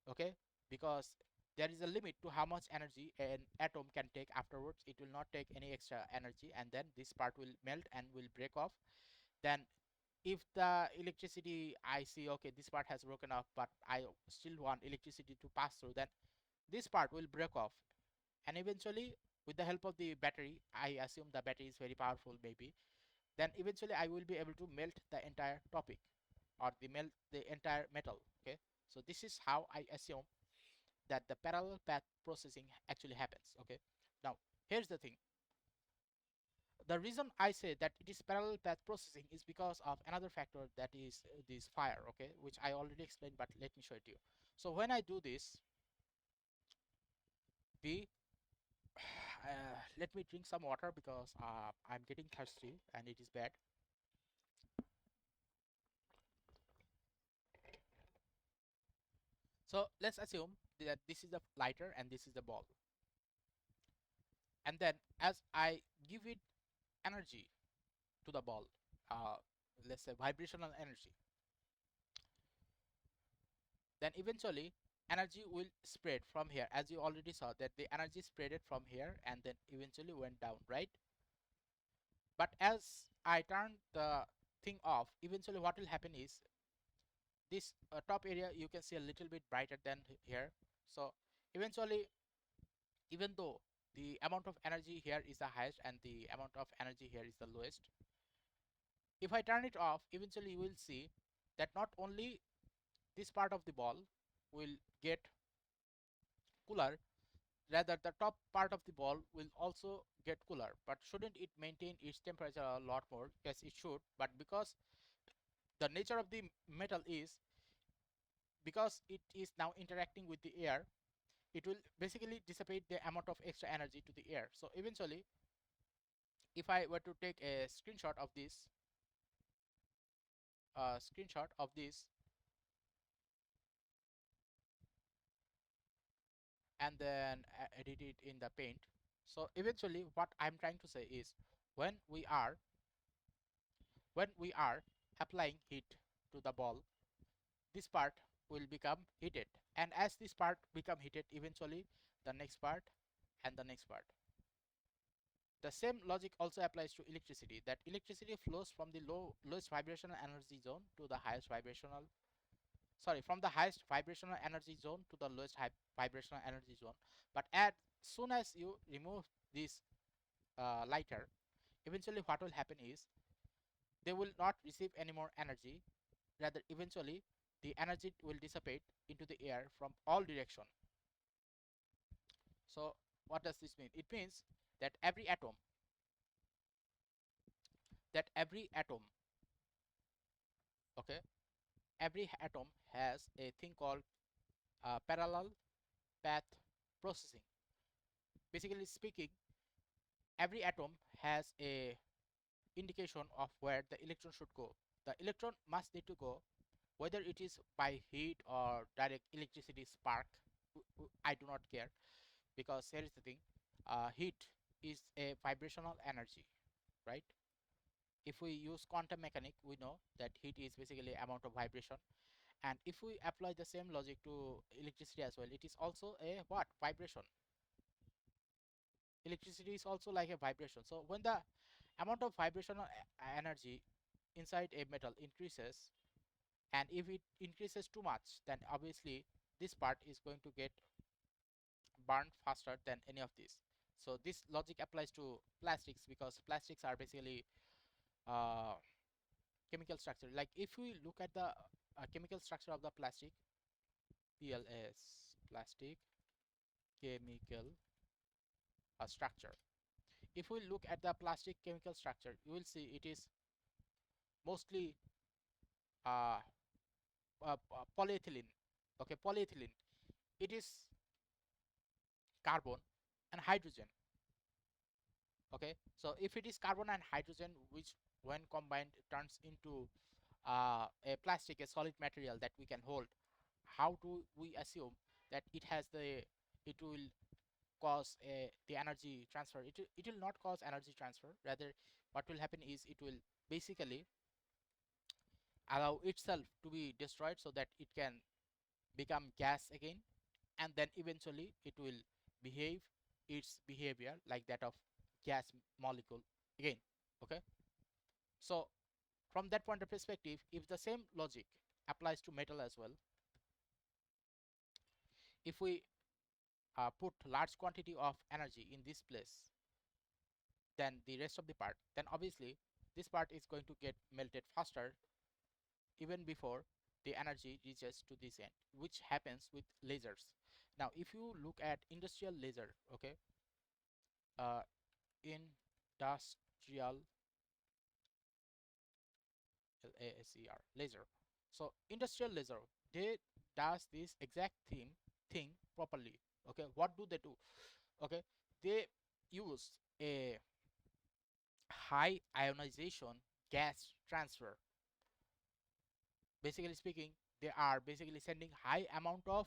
Speaker 1: Okay, because there is a limit to how much energy an atom can take. Afterwards it will not take any extra energy, and then this part will melt and will break off. Then if the electricity, I see, okay, this part has broken off, but I still want electricity to pass through, then this part will break off, and eventually with the help of the battery, I assume the battery is very powerful maybe, then eventually I will be able to melt the entire topic, or the melt the entire metal. Okay, so this is how I assume that the parallel path processing actually happens. Okay, now here's the thing. The reason I say that it is parallel path processing is because of another factor, that is this fire. Okay, which I already explained, but let me show it to you. So when I do this, B, let me drink some water because I'm getting thirsty and it is bad. So let's assume that this is the lighter and this is the ball. And then as I give it energy to the ball, uh, let's say vibrational energy, then eventually energy will spread from here. As you already saw that the energy spreaded from here and then eventually went down, right? But as I turn the thing off, eventually what will happen is this top area you can see a little bit brighter than here. So eventually, even though the amount of energy here is the highest and the amount of energy here is the lowest, if I turn it off, eventually you will see that not only this part of the ball will get cooler, rather the top part of the ball will also get cooler. But shouldn't it maintain its temperature a lot more? Yes, it should. But because the nature of the metal is, because it is now interacting with the air, it will basically dissipate the amount of extra energy to the air. So eventually, if I were to take a screenshot of this and then edit it in the paint. So eventually what I'm trying to say is, when we are when we are applying heat to the ball, this part will become heated, and as this part become heated, eventually the next part and the next part. The same logic also applies to electricity, that electricity flows from the lowest vibrational energy zone to the highest vibrational, sorry, from the highest vibrational energy zone to the lowest vibrational energy zone. But as soon as you remove this lighter, eventually what will happen is they will not receive any more energy. Rather, eventually the energy will dissipate into the air from all direction. So what does this mean? It means that every atom, okay, every atom has a thing called parallel path processing. Basically speaking, every atom has a indication of where the electron should go. The electron must need to go, whether it is by heat or direct electricity spark, I do not care, because here is the thing, heat is a vibrational energy, right? If we use quantum mechanics, we know that heat is basically amount of vibration, and if we apply the same logic to electricity as well, it is also a what, vibration. Electricity is also like a vibration. So when the amount of vibrational energy inside a metal increases, and if it increases too much, then obviously this part is going to get burned faster than any of these. So this logic applies to plastics, because plastics are basically uh, chemical structure. Like if we look at the chemical structure of the plastic, PLS, plastic chemical structure. If we look at the plastic chemical structure, you will see it is mostly uh, polyethylene. Okay, polyethylene. It is carbon and hydrogen. Okay, so if it is carbon and hydrogen, which when combined turns into a plastic, a solid material that we can hold, how do we assume that it will cause the energy transfer? It will not cause energy transfer. Rather, what will happen is it will basically allow itself to be destroyed so that it can become gas again, and then eventually it will behave its behavior like that of gas molecule again. Okay, so from that point of perspective, if the same logic applies to metal as well, if we put large quantity of energy in this place than the rest of the part, then obviously this part is going to get melted faster even before the energy reaches to this end, which happens with lasers. Now if you look at industrial laser, okay, uh, industrial LASER laser. So industrial laser, they does this exact thing properly. Okay, what do they do? Okay, they use a high ionization gas transfer. Basically speaking, they are basically sending high amount of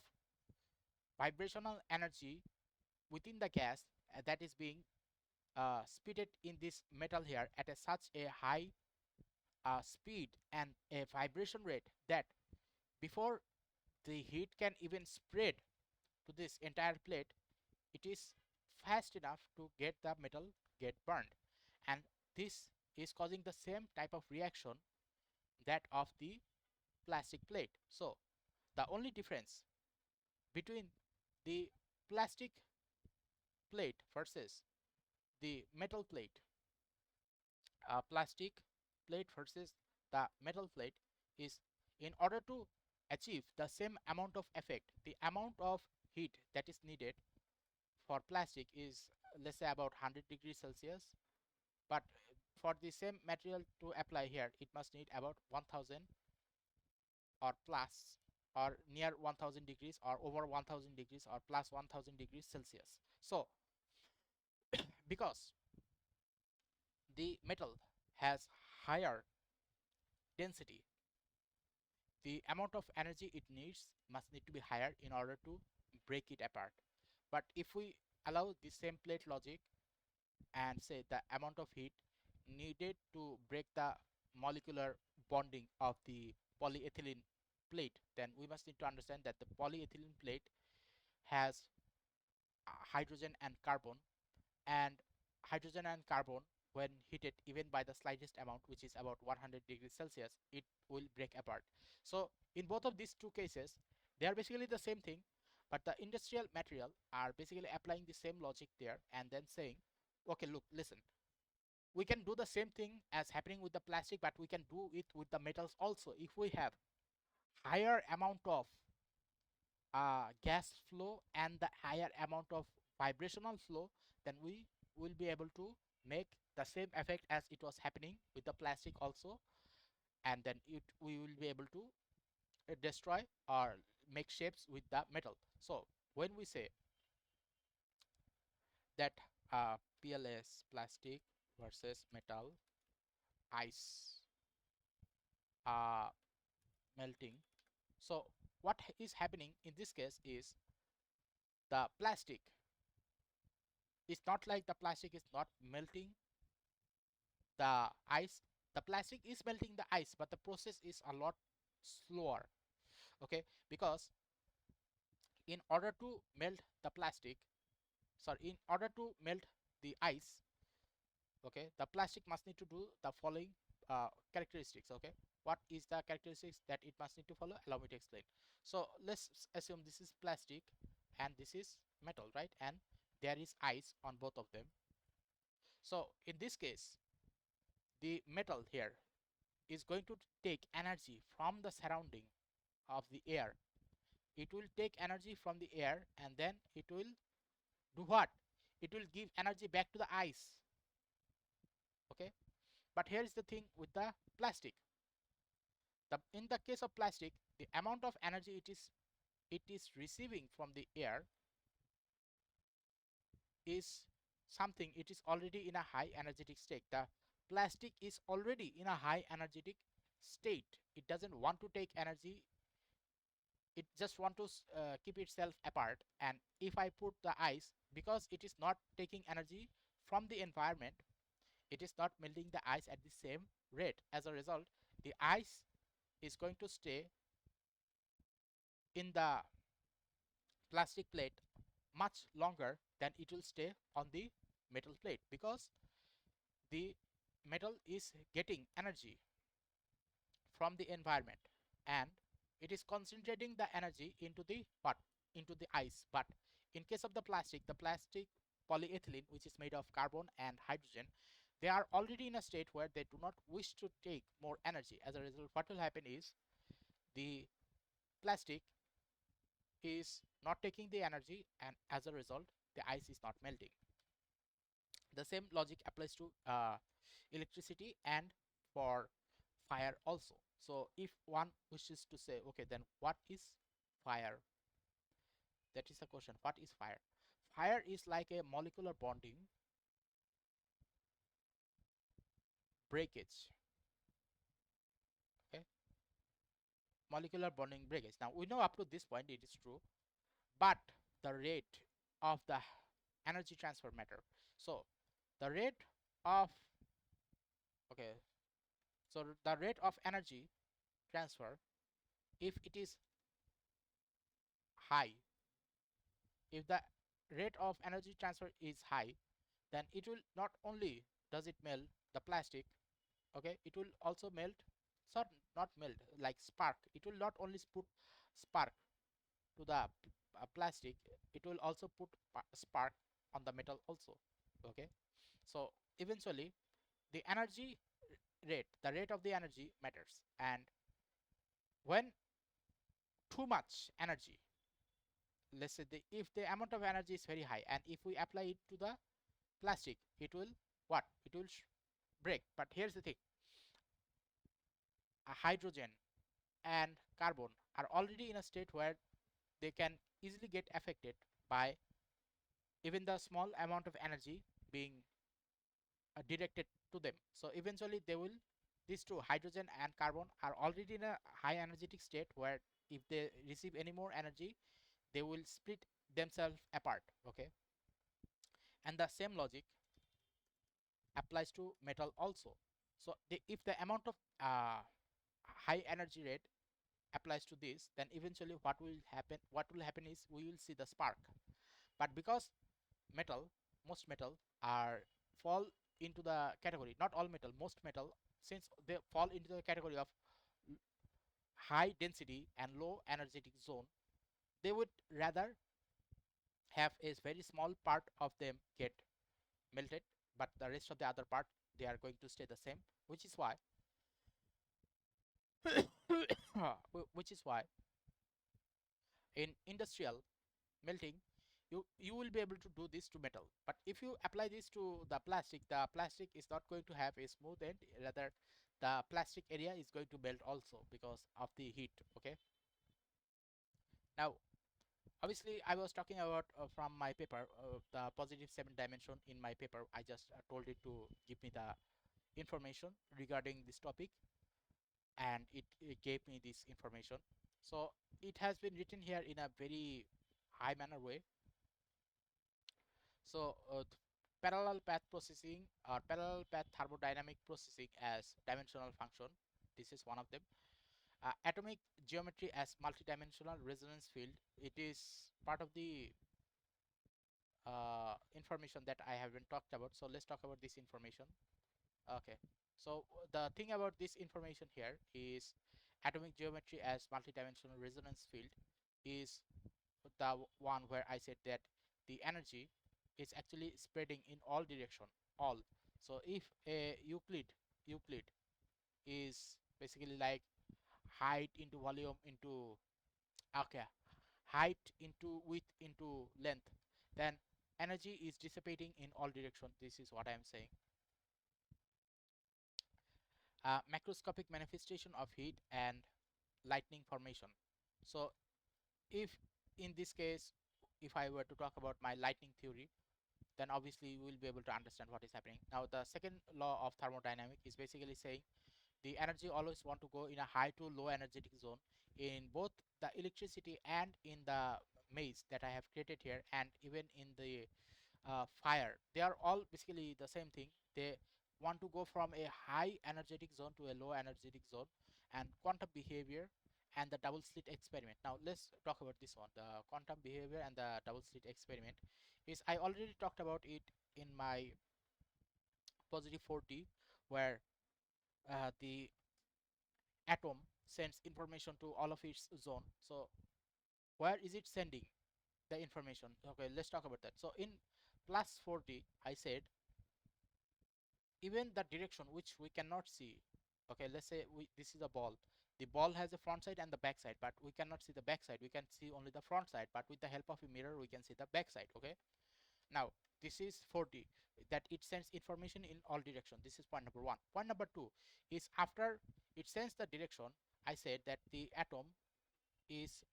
Speaker 1: vibrational energy within the gas that is being speeded in this metal here at such a high speed and a vibration rate that before the heat can even spread to this entire plate, it is fast enough to get the metal get burned, and this is causing the same type of reaction that of the plastic plate. So the only difference between the plastic plate versus the metal plate, plastic plate versus the metal plate, is in order to achieve the same amount of effect, the amount of heat that is needed for plastic is, let's say, about 100 degrees Celsius, but for the same material to apply here, it must need about 1000 or plus, or near 1000 degrees, or over 1000 degrees, or plus 1000 degrees Celsius. So because the metal has higher density, the amount of energy it needs must need to be higher in order to break it apart. But if we allow the same plate logic and say the amount of heat needed to break the molecular bonding of the polyethylene plate, then we must need to understand that the polyethylene plate has hydrogen and carbon, and hydrogen and carbon, when heated even by the slightest amount, which is about 100 degrees Celsius, it will break apart. So in both of these two cases, they are basically the same thing, but the industrial material are basically applying the same logic there and then saying, okay, look, listen, we can do the same thing as happening with the plastic, but we can do it with the metals also. If we have higher amount of gas flow and the higher amount of vibrational flow, then we will be able to make the same effect as it was happening with the plastic also, and then we will be able to destroy or make shapes with the metal. So when we say that PLS, plastic versus metal, ice uh, melting, so what is happening in this case is the plastic, it's not like the plastic is not melting the ice. The plastic is melting the ice, but the process is a lot slower. Okay, because in order to melt the plastic, sorry, in order to melt the ice, okay, the plastic must need to do the following characteristics. Okay, What is the characteristics that it must need to follow? Allow me to explain. So let's assume this is plastic and this is metal, right? And there is ice on both of them. So in this case, the metal here is going to take energy from the surrounding of the air. It will take energy from the air and then it will do what? It will give energy back to the ice. Okay, but here is the thing with the plastic. In the case of plastic, the amount of energy it is receiving from the air is something, it is already in a high energetic state. The plastic is already in a high energetic state. It doesn't want to take energy. It just want to keep itself apart. And if I put the ice, because it is not taking energy from the environment, it is not melting the ice at the same rate. As a result, the ice is going to stay in the plastic plate much longer than it will stay on the metal plate, because the metal is getting energy from the environment and it is concentrating the energy into the what? Into the ice. But in case of the plastic polyethylene, which is made of carbon and hydrogen, they are already in a state where they do not wish to take more energy. As a result, what will happen is the plastic is not taking the energy, and as a result the ice is not melting. The same logic applies to electricity and for fire also. So if one wishes to say, okay, then what is fire? That is the question. What is fire? Fire is like a molecular bonding breakage. Okay, molecular bonding breakage. Now we know up to this point it is true, but the rate of the energy transfer matter. So the rate of, okay, so the rate of energy transfer, if it is high, if the rate of energy transfer is high, then it will not only does it melt the plastic, okay, it will also melt, certain not melt, like spark. It will not only put spark to the plastic, it will also put spark on the metal also. Okay, so eventually the energy rate, the rate of the energy matters. And when too much energy, let's say if the amount of energy is very high and if we apply it to the plastic, it will what? It will break. But here's the thing, hydrogen and carbon are already in a state where they can easily get affected by even the small amount of energy being directed to them. So eventually they will, these two, hydrogen and carbon, are already in a high energetic state where if they receive any more energy, they will split themselves apart. Okay, and the same logic applies to metal also. So if the amount of high energy rate applies to this, then eventually what will happen is we will see the spark. But because metal, most metal are fall into the category, not all metal, most metal, since they fall into the category of high density and low energetic zone, they would rather have a very small part of them get melted, but the rest of the other part, they are going to stay the same, which is why which is why in industrial melting, you will be able to do this to metal. But if you apply this to the plastic is not going to have a smooth end, rather the plastic area is going to melt also because of the heat. Okay, now obviously I was talking about from my paper, the positive 7 dimension. In my paper I just told it to give me the information regarding this topic, and it gave me this information. So it has been written here in a very high manner way. So parallel path processing or parallel path thermodynamic processing as dimensional function, this is one of them. Atomic geometry as multidimensional resonance field, it is part of the information that I haven't talked about. So let's talk about this information. Okay, so the thing about this information here is atomic geometry as multidimensional resonance field is the one where I said that the energy is actually spreading in all direction, all. So if a Euclid is basically like height into volume into, okay, height into width into length, then energy is dissipating in all direction. This is what I am saying. Macroscopic manifestation of heat and lightning formation. So if in this case, if I were to talk about my lightning theory, then obviously you will be able to understand what is happening. Now the second law of thermodynamics is basically saying the energy always want to go in a high to low energetic zone in both the electricity and in the maze that I have created here, and even in the fire. They are all basically the same thing. They want to go from a high energetic zone to a low energetic zone, and quantum behavior and the double slit experiment. Now let's talk about this one. The quantum behavior and the double slit experiment is, I already talked about it in my positive 40, where the atom sends information to all of its zone. So where is it sending the information? Okay, let's talk about that. So in plus 40, I said even the direction which we cannot see. Okay, let's say this is a ball. The ball has a front side and the back side, but we cannot see the back side. We can see only the front side, but with the help of a mirror we can see the back side. Okay, now this is 40, that it sends information in all direction. This is point number one. Point number two is, after it sends the direction, I said that the atom is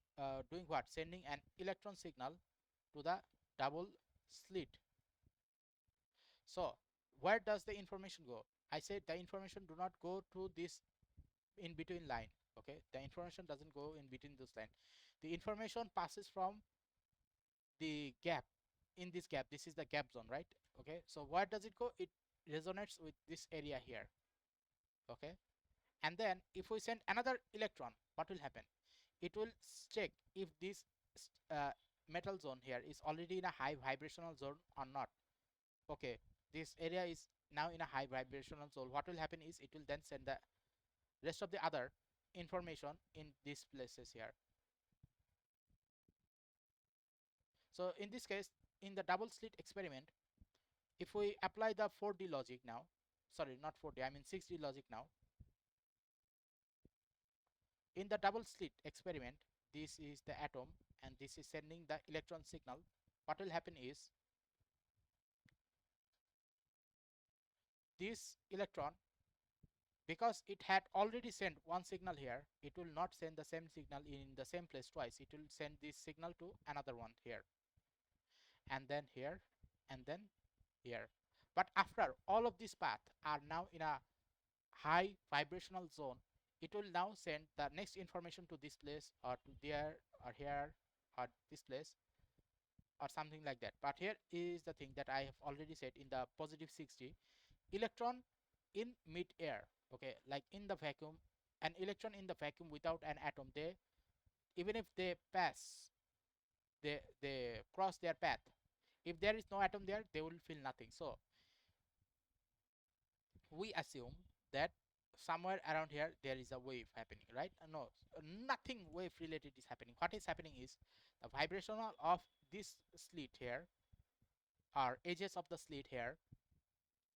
Speaker 1: doing what? Sending an electron signal to the double slit. So where does the information go? I said the information do not go to this in between line. Okay, the information doesn't go in between this line. The information passes from the gap. In this gap, this is the gap zone, right? Okay, so where does it go? It resonates with this area here. Okay, and then if we send another electron, what will happen? It will check if this uh, metal zone here is already in a high vibrational zone or not. Okay, this area is now in a high vibrational zone. What will happen is, it will then send the rest of the other information in these places here. So in this case, in the double slit experiment, if we apply the 4D logic now, sorry, not 4D, I mean 6D logic now, in the double slit experiment, this is the atom and this is sending the electron signal. What will happen is, this electron, because it had already sent one signal here, it will not send the same signal in the same place twice. It will send this signal to another one here, and then here, and then here. But after all of these paths are now in a high vibrational zone, it will now send the next information to this place, or to there, or here, or this place, or something like that. But here is the thing that I have already said in the positive 60. Electron in mid-air, okay, like in the vacuum, an electron in the vacuum without an atom, they, even if they pass, they cross their path, if there is no atom there, they will feel nothing. So we assume that somewhere around here there is a wave happening, right? No, nothing wave related is happening. What is happening is, the vibrational of this slit here, or edges of the slit here,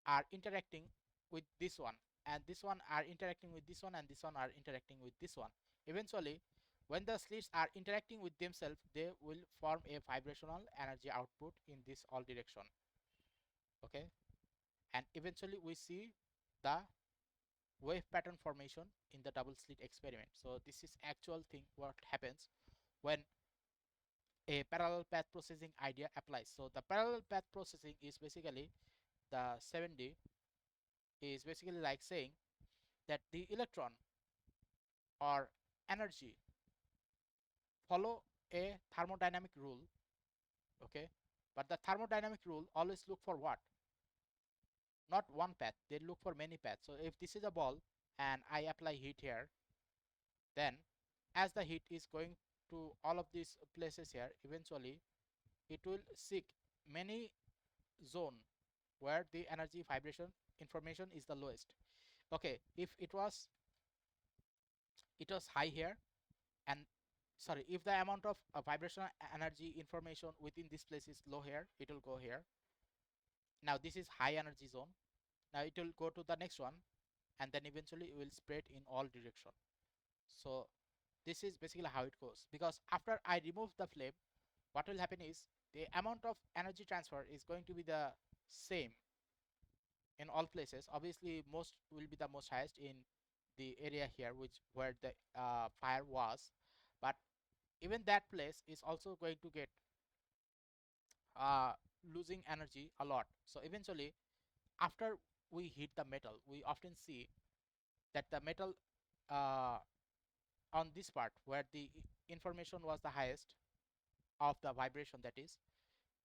Speaker 1: are interacting with this one, and this one are interacting with this one, and this one are interacting with this one. Eventually, when the slits are interacting with themselves, they will form a vibrational energy output in this all direction. Okay, and eventually we see the wave pattern formation in the double slit experiment. So this is actual thing what happens when a parallel path processing idea applies. So the parallel path processing is basically, the 7D is basically like saying that the electron or energy follow a thermodynamic rule. Okay, but the thermodynamic rule always look for what? Not one path, they look for many paths. So if this is a ball and I apply heat here, then as the heat is going to all of these places here, eventually it will seek many zone where the energy vibration information is the lowest. Okay, if it was high here, and sorry, if the amount of vibrational energy information within this place is low here, it will go here. Now this is high energy zone. Now it will go to the next one, and then eventually it will spread in all direction. So this is basically how it goes, because after I remove the flame, what will happen is the amount of energy transfer is going to be the same in all places. Obviously most will be the most highest in the area here, which where the fire was, but even that place is also going to get uh, losing energy a lot. So eventually, after we hit the metal, we often see that the metal uh, on this part where the information was the highest of the vibration, that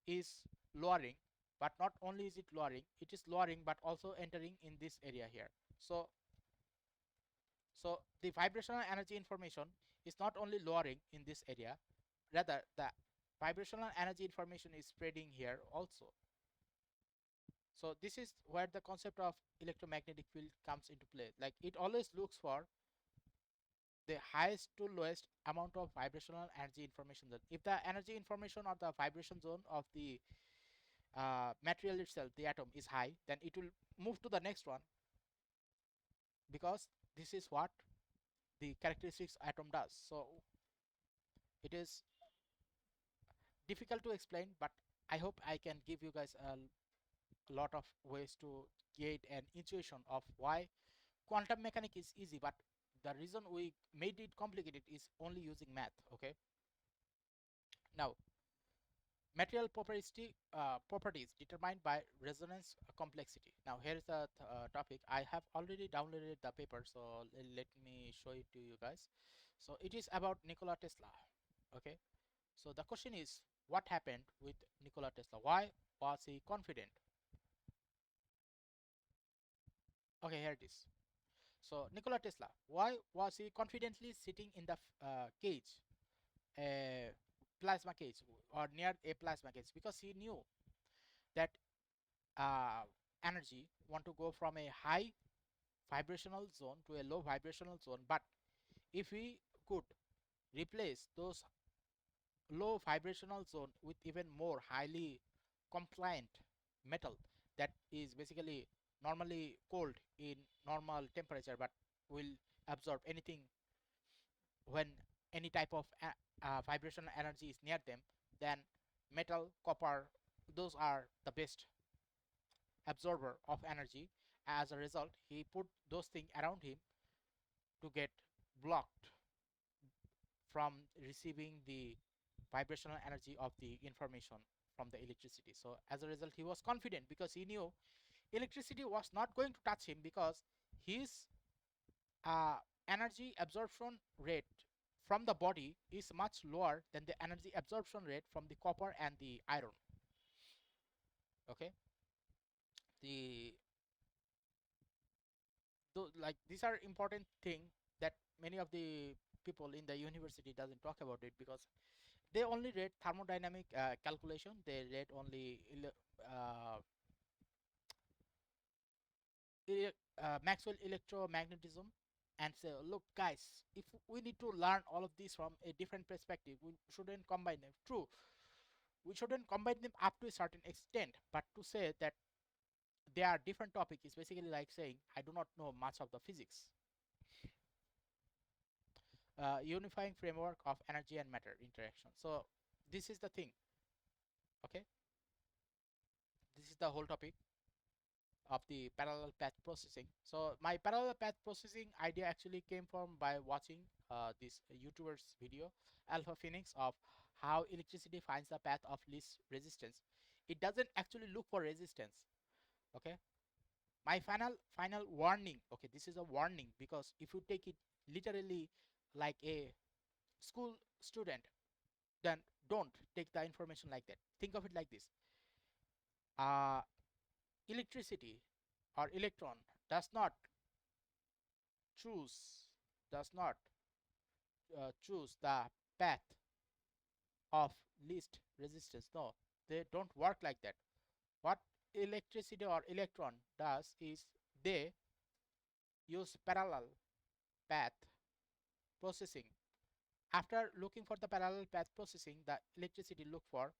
Speaker 1: is lowering. But not only is it lowering, it is lowering but also entering in this area here. So the vibrational energy information is not only lowering in this area, rather the vibrational energy information is spreading here also. So this is where the concept of electromagnetic field comes into play. Like, it always looks for the highest to lowest amount of vibrational energy information zone. If the energy information or the vibration zone of the material itself, the atom, is high, then it will move to the next one, because this is what the characteristics atom does. So it is difficult to explain, but I hope I can give you guys a lot of ways to get an intuition of why quantum mechanics is easy, but the reason we made it complicated is only using math. Okay, now material properties determined by resonance complexity. Now here is the topic. I have already downloaded the paper, so let me show it to you guys. So it is about Nikola Tesla. Okay, so the question is, what happened with Nikola Tesla? Why was he confident? Okay, here it is. So Nikola Tesla, why was he confidently sitting in the cage, a plasma cage, or near a plasma cage? Because he knew that uh, energy want to go from a high vibrational zone to a low vibrational zone. But if we could replace those low vibrational zone with even more highly compliant metal that is basically normally cold in normal temperature but will absorb anything when any type of vibrational energy is near them, then metal, copper, those are the best absorber of energy. As a result, he put those things around him to get blocked from receiving the vibrational energy of the information from the electricity. So as a result, he was confident because he knew electricity was not going to touch him, because his uh, energy absorption rate from the body is much lower than the energy absorption rate from the copper and the iron. Okay, the like, these are important thing that many of the people in the university doesn't talk about it, because they only read thermodynamic calculation, they read only Maxwell electromagnetism, and say, look guys, if we need to learn all of these from a different perspective, we shouldn't combine them. True, we shouldn't combine them up to a certain extent, but to say that they are different topic is basically like saying I do not know much of the physics. Unifying framework of energy and matter interaction. So this is the thing. Okay, this is the whole topic of the parallel path processing. So my parallel path processing idea actually came from by watching this YouTuber's video, Alpha Phoenix, of how electricity finds the path of least resistance. It doesn't actually look for resistance. Okay, my final warning. Okay, this is a warning, because if you take it literally like a school student, then don't take the information like that. Think of it like this. Uh, Electricity or electron does not choose does not choose the path of least resistance. No, they don't work like that. What electricity or electron does is they use parallel path processing. After looking for the parallel path processing, the electricity look for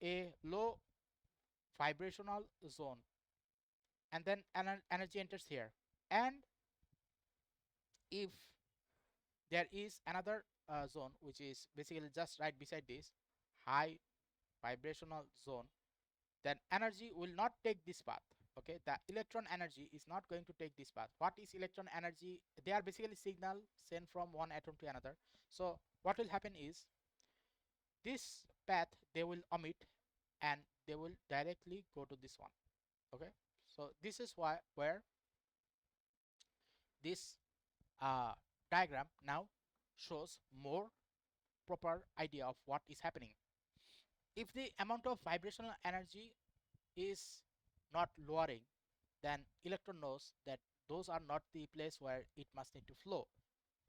Speaker 1: a low vibrational zone, and then energy enters here. And if there is another zone which is basically just right beside this high vibrational zone, then energy will not take this path. Okay, the electron energy is not going to take this path. What is electron energy? They are basically signal sent from one atom to another. So what will happen is this path they will omit, and they will directly go to this one. Okay, so this is why where this uh, diagram now shows more proper idea of what is happening. If the amount of vibrational energy is not lowering, then electron knows that those are not the place where it must need to flow.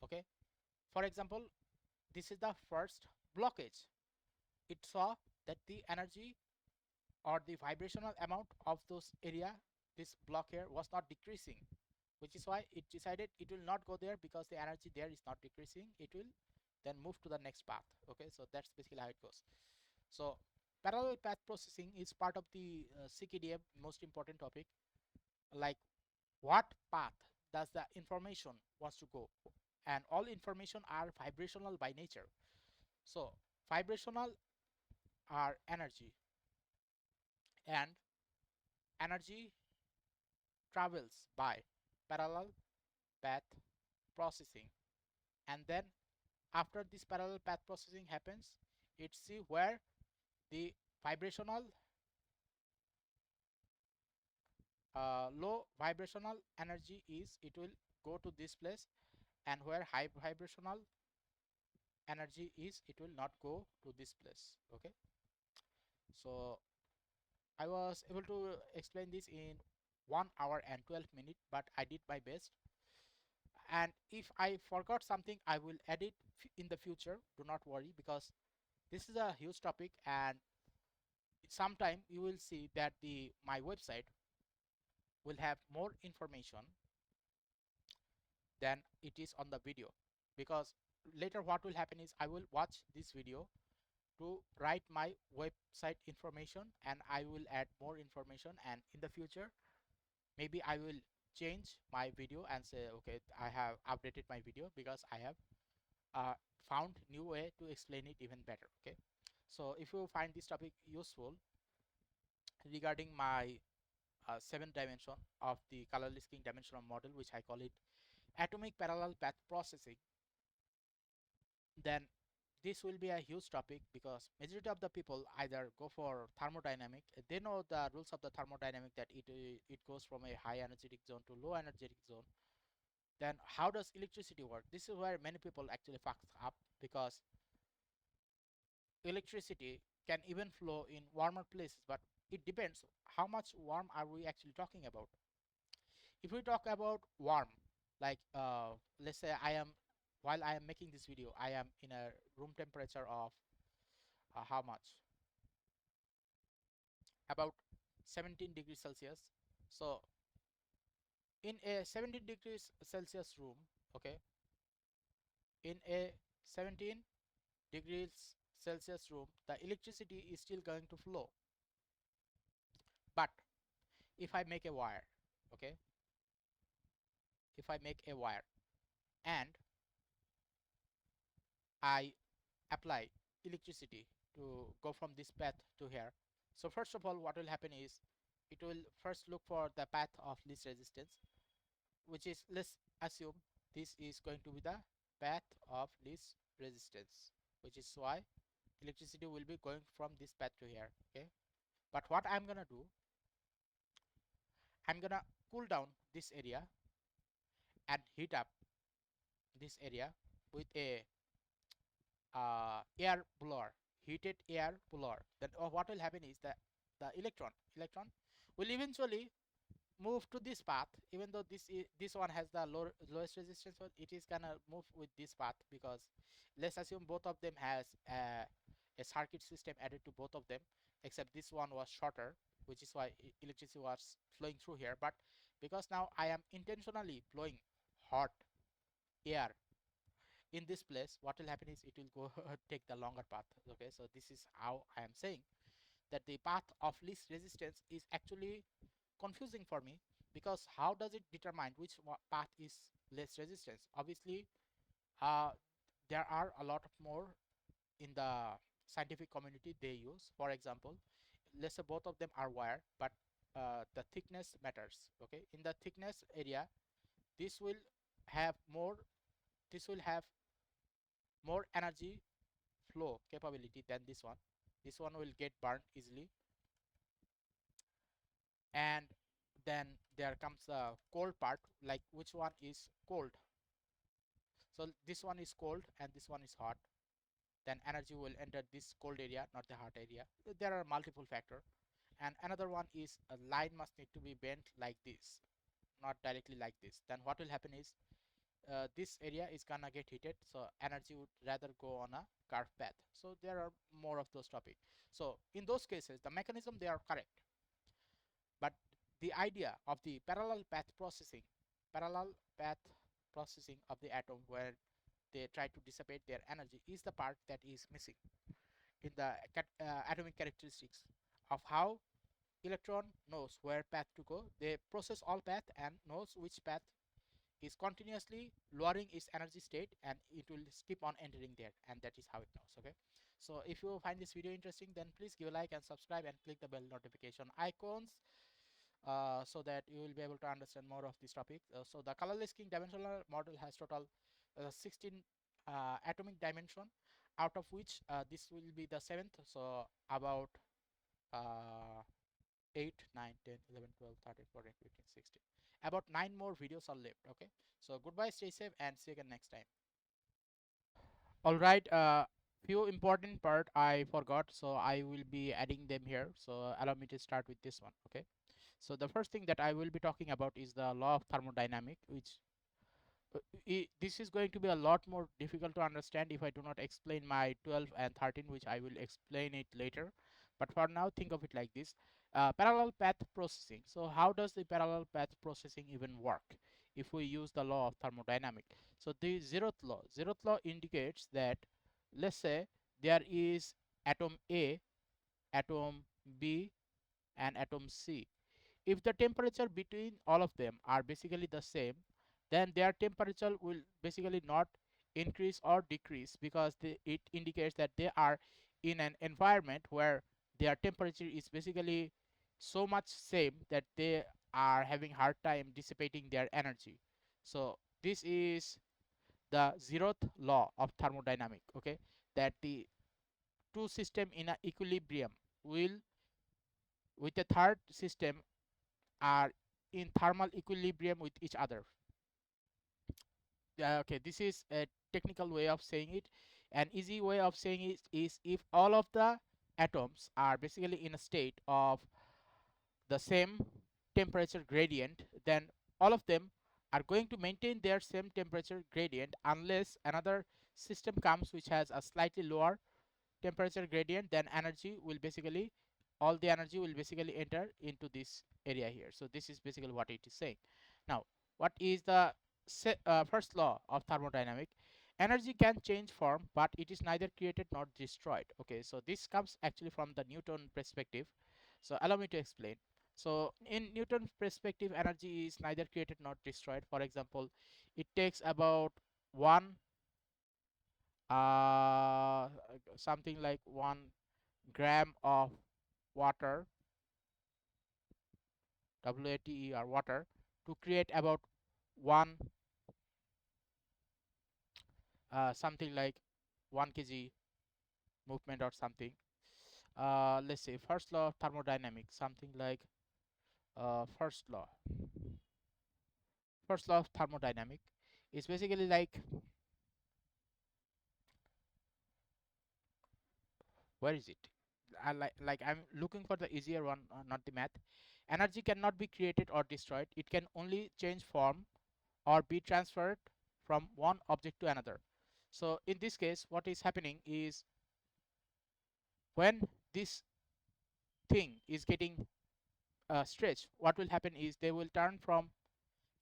Speaker 1: Okay, for example, this is the first blockage. It saw that the energy or the vibrational amount of those area, this block here, was not decreasing, which is why it decided it will not go there, because the energy there is not decreasing. It will then move to the next path. Okay, so that's basically how it goes. So parallel path processing is part of the CKDM most important topic, like what path does the information wants to go, and all information are vibrational by nature. So vibrational are energy, and energy travels by parallel path processing, and then after this parallel path processing happens, it see where the vibrational low vibrational energy is, it will go to this place, and where high vibrational energy is, it will not go to this place. Okay, so I was able to explain this in 1 hour and 12 minutes, but I did my best. And if I forgot something, I will edit in the future. Do not worry, because this is a huge topic, and sometime you will see that the my website will have more information than it is on the video, because later what will happen is I will watch this video to write my website information, and I will add more information, and in the future maybe I will change my video and say, okay, I have updated my video because I have uh, found new way to explain it even better. Okay, so if you find this topic useful regarding my 7th dimension of the colorless king dimensional model, which I call it atomic parallel path processing, then this will be a huge topic, because majority of the people either go for thermodynamic. They know the rules of the thermodynamic, that it goes from a high energetic zone to low energetic zone. Then how does electricity work? This is where many people actually fuck up, because electricity can even flow in warmer places, but it depends how much warm are we actually talking about. If we talk about warm, like let's say I am, while I am making this video, I am in a room temperature of how much, about 17 degrees Celsius. So in a 17 degrees Celsius room, okay, in a 17 degrees Celsius room, the electricity is still going to flow. But if I make a wire, okay, if I make a wire and I apply electricity to go from this path to here, so first of all what will happen is it will first look for the path of least resistance, which is, let's assume this is going to be the path of least resistance, which is why electricity will be going from this path to here. Okay, but what I'm gonna do, I'm gonna cool down this area and heat up this area with a air blower, heated air blower. Then what will happen is that the electron will eventually move to this path, even though this one has the lowest resistance, so it is gonna move with this path, because let's assume both of them has a circuit system added to both of them, except this one was shorter, which is why electricity was flowing through here. But because now I am intentionally blowing hot air in this place, what will happen is it will go take the longer path. Okay, so this is how I am saying that the path of least resistance is actually confusing for me, because how does it determine which path is less resistance? Obviously, uh, there are a lot of more in the scientific community they use. For example, let's say both of them are wire, but the thickness matters. Okay, in the thickness area, this will have more this will have more energy flow capability than this one. This one will get burned easily. And then there comes the cold part, like which one is cold. So this one is cold and this one is hot, then energy will enter this cold area, not the hot area. There are multiple factors. And another one is a line must need to be bent like this, not directly like this. Then what will happen is this area is gonna get heated, so energy would rather go on a curved path. So there are more of those topics. So in those cases, the mechanism, they are correct, but the idea of the parallel path processing of the atom, where they try to dissipate their energy, is the part that is missing in the atomic characteristics of how electron knows where path to go. They process all path and knows which path is continuously lowering its energy state, and it will keep on entering there, and that is how it knows. Okay, so if you find this video interesting, then please give a like and subscribe and click the bell notification icons, so that you will be able to understand more of this topic. So the colorless king dimensional model has total 16 atomic dimension, out of which this will be the seventh. So about uh, 8, 9, 10, 11, 12, 13, 14, 15, 16. About 9 more videos are left. Okay. So goodbye, stay safe, and see you again next time. All right. Few important part I forgot, so I will be adding them here. So allow me to start with this one. Okay. So the first thing that I will be talking about is the law of thermodynamic, which this is going to be a lot more difficult to understand if I do not explain my 12 and 13, which I will explain it later. But for now, think of it like this. Parallel path processing. So how does the parallel path processing even work if we use the law of thermodynamic? So the zeroth law indicates that, let's say there is atom A, atom B, and atom C. If the temperature between all of them are basically the same, then their temperature will basically not increase or decrease, because it indicates that they are in an environment where their temperature is basically so much same that they are having hard time dissipating their energy. So this is the zeroth law of thermodynamic. Okay, that the two system in a equilibrium will, with a third system, are in thermal equilibrium with each other. Okay, this is a technical way of saying it. An easy way of saying it is, if all of the atoms are basically in a state of the same temperature gradient, then all of them are going to maintain their same temperature gradient, unless another system comes which has a slightly lower temperature gradient. Then energy will basically, all the energy will basically enter into this area here. So this is basically what it is saying. Now, what is the first law of thermodynamic? Energy can change form, but it is neither created nor destroyed. Okay, so this comes actually from the Newton perspective. So allow me to explain. So in Newton perspective, energy is neither created nor destroyed. For example, it takes about one something like 1 gram of water, WATE, or water, to create about one something like 1 kg movement or something. Let's say first law of thermodynamics, something like first law. First law of thermodynamic is basically like, where is it? Like I'm looking for the easier one, not the math. Energy cannot be created or destroyed. It can only change form or be transferred from one object to another. So in this case, what is happening is, when this thing is getting stretch, what will happen is they will turn from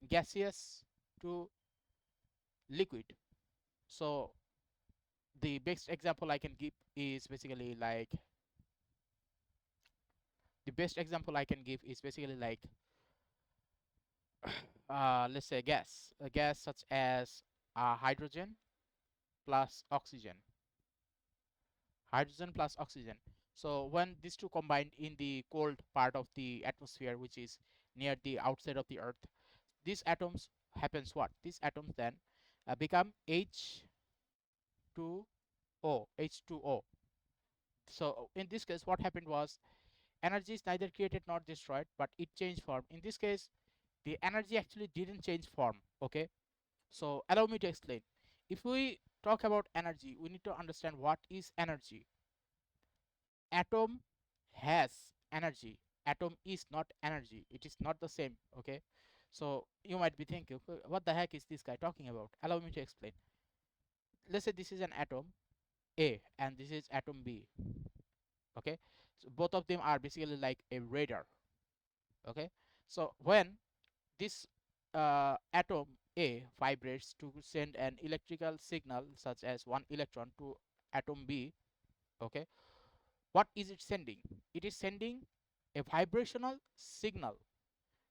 Speaker 1: gaseous to liquid. So the best example I can give is basically like let's say a gas such as hydrogen plus oxygen. Hydrogen plus oxygen. So when these two combined in the cold part of the atmosphere, which is near the outside of the earth, these atoms happens what? These atoms then become H2O. So in this case, what happened was energy is neither created nor destroyed, but it changed form. In this case, the energy actually didn't change form. Okay, so allow me to explain. If we talk about energy, we need to understand what is energy. Atom has energy. Atom is not energy. It is not the same. Okay, so you might be thinking, what the heck is this guy talking about? Allow me to explain. Let's say this is an atom A and this is atom B. Okay, so both of them are basically like a radar. Okay, so when this atom A vibrates to send an electrical signal such as one electron to atom B, okay, what is it sending? It is sending a vibrational signal.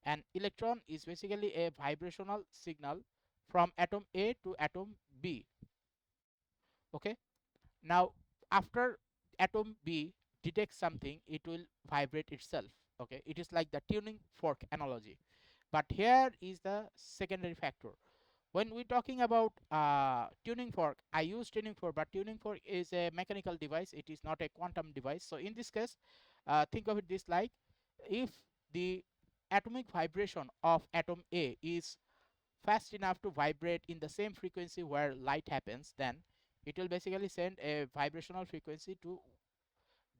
Speaker 1: An electron is basically a vibrational signal from atom A to atom B. Okay, now after atom B detects something, it will vibrate itself. Okay, it is like the tuning fork analogy. But here is the secondary factor. When we're talking about tuning fork, I use tuning fork, but tuning fork is a mechanical device. It is not a quantum device. So in this case, think of it this like, if the atomic vibration of atom A is fast enough to vibrate in the same frequency where light happens, then it will basically send a vibrational frequency to